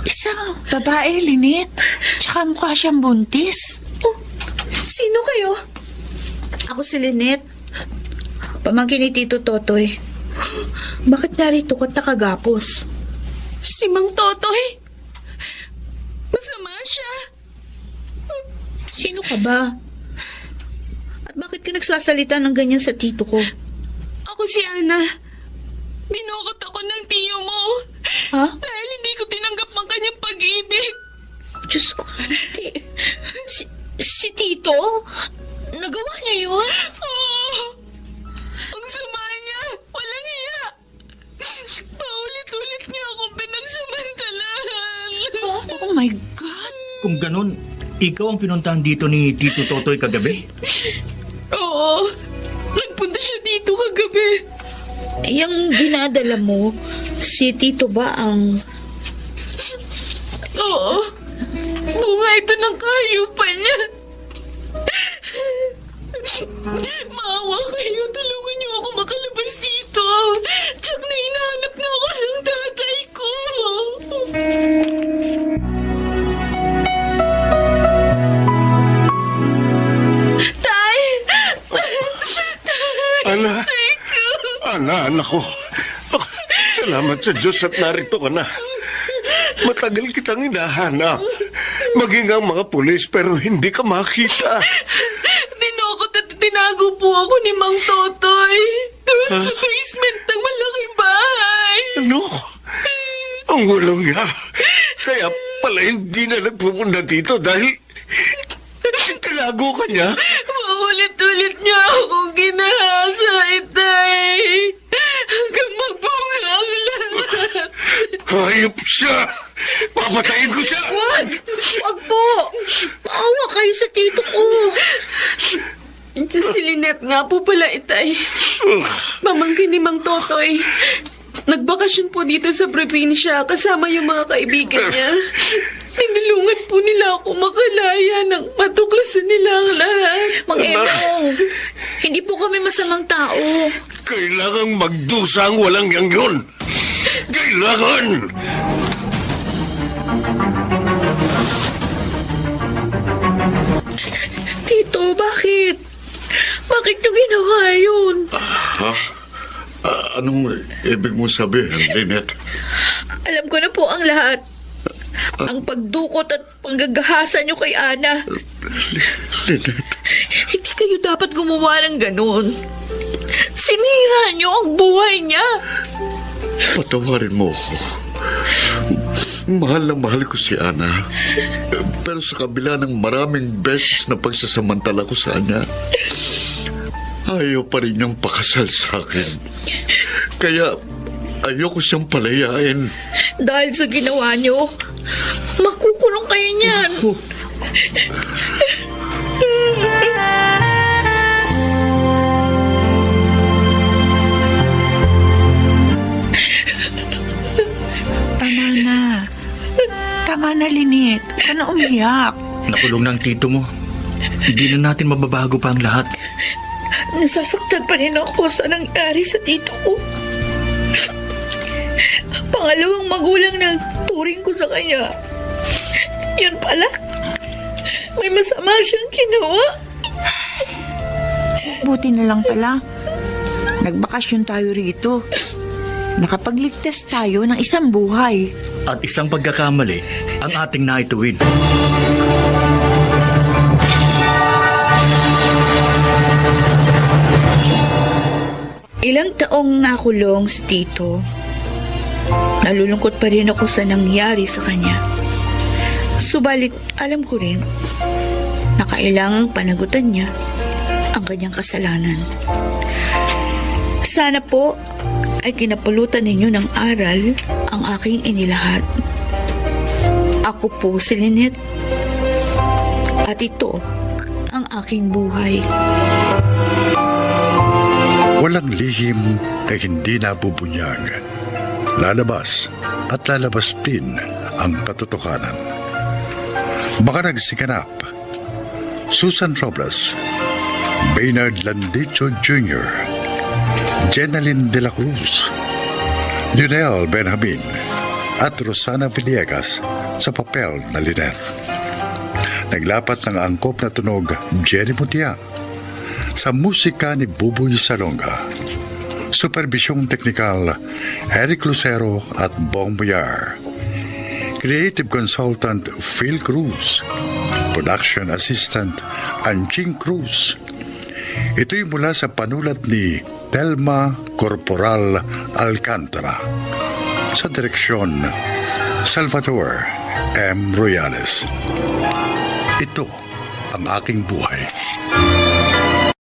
Isang babae, Lynette. Tsaka mukha siyang buntis. Sino kayo? Ako si Lynette. Pamangkin ni Tito Totoy. Bakit narito ka nakagapos? Si Mang Totoy? Masama siya. Sino ka ba? At bakit ka nagsasalita ng ganyan sa tito ko? Ako si Ana. Binukot ako ng tiyo mo. Ha? Dahil hindi ko tinanggap ang kanyang pag-ibig. Diyos ko. Si Tito? Nagawa niya yun? Oo. Ang sama niya. Walang hiya. Paulit-ulit niya akong pinagsamantalahan. Oh my God. Kung ganun, ikaw ang pinuntahan dito ni Tito Totoy kagabi? Oo. Nagpunta siya dito kagabi. Yung dinadala mo, si Tito ba ang... Oo. Bunga ito ng kahayupan niya. Maawa kayo. Tulungan niyo ako makalabas dito. Tsak na hinahanap na ako ng tatay ko. Tay! Ana, anak ko. Salamat sa Diyos at narito ka na. Matagal kitang hinahanap. Maging ang mga pulis pero hindi ka makita. Dinukot at tinago po ako ni Mang Totoy. Doon sa basement ng malaking bahay. Ano? Ang gulong niya. Kaya pala hindi na nagpupunta dito dahil tinago ka niya. Paulit-ulit niya akong ginahasa, Itay. Hanggang magbunga ang lahat. Hayop siya! Papatayin ko siya! Wag! Wag po! Maawa kayo sa tito ko. Si Lynette nga po pala, Itay. Pamangkin ni Mang Totoy. Nagbakasyon po dito sa probinsya kasama yung mga kaibigan niya. Tinulungan po nila ako makalaya nang matuklasan nila ang lahat. Mag-emong, hindi po kami masamang tao. Kailangang magdusa ang walang yang yun! Kailangan! Tito, bakit? Bakit nyo ginawa yun? Ha? Anong ibig mo sabihin, Lynette? Alam ko na po ang lahat. Ang pagdukot at panggagahasa nyo kay Ana. Lynette? Hindi kayo dapat gumawa ng ganun. Sinira nyo ang buhay niya. Patawarin mo ako. Mahal na mahal ko si Ana. Pero sa kabila ng maraming beses na pagsasamantala ko sa kanya, ayaw pa rin niyang pakasal sa akin. Kaya ayoko siyang palayain. Dahil sa ginawa nyo, makukulong kayo niyan. Tama na. Tama na, Lynette. Huwag ka na umiyak. Nakulong na ang tito mo. Hindi na natin mababago pa ang lahat. Nasasaktan pa rin ako sa nangyari sa tito ko. Pangalawang magulang na turing ko sa kanya. Yun pala. May masama siyang ginawa. Buti na lang pala. Nagbakasyon tayo rito. Nakapagligtas tayo ng isang buhay. At isang pagkakamali ang ating naituwid. Ilang taong nakulong si Tito. Nalulungkot pa rin ako sa nangyari sa kanya. Subalit alam ko rin na kailangang panagutan niya ang kanyang kasalanan. Sana po ay kinapulutan ninyo ng aral ang aking inilahat. Ako po si Lynette at ito ang aking buhay. Walang lihim na hindi nabubunyag. Lalabas at lalabas din ang katotohanan. Mga nagsikanap: Susan Robles, Baynard Landicho Jr., Jenaline de la Cruz, Lionel Benjamin at Rosana Villegas sa papel na Lynette. Naglapat ng angkop na tunog Jerry Mutia. Sa musika ni Buboy Salonga. Supervisyong teknikal Eric Lucero at Bong Muyar. Creative Consultant Phil Cruz. Production Assistant Anjing Cruz. Ito'y mula sa panulat ni Telma Corporal Alcantara. Sa direksyon Salvador M. Royales. Ito ang aking buhay.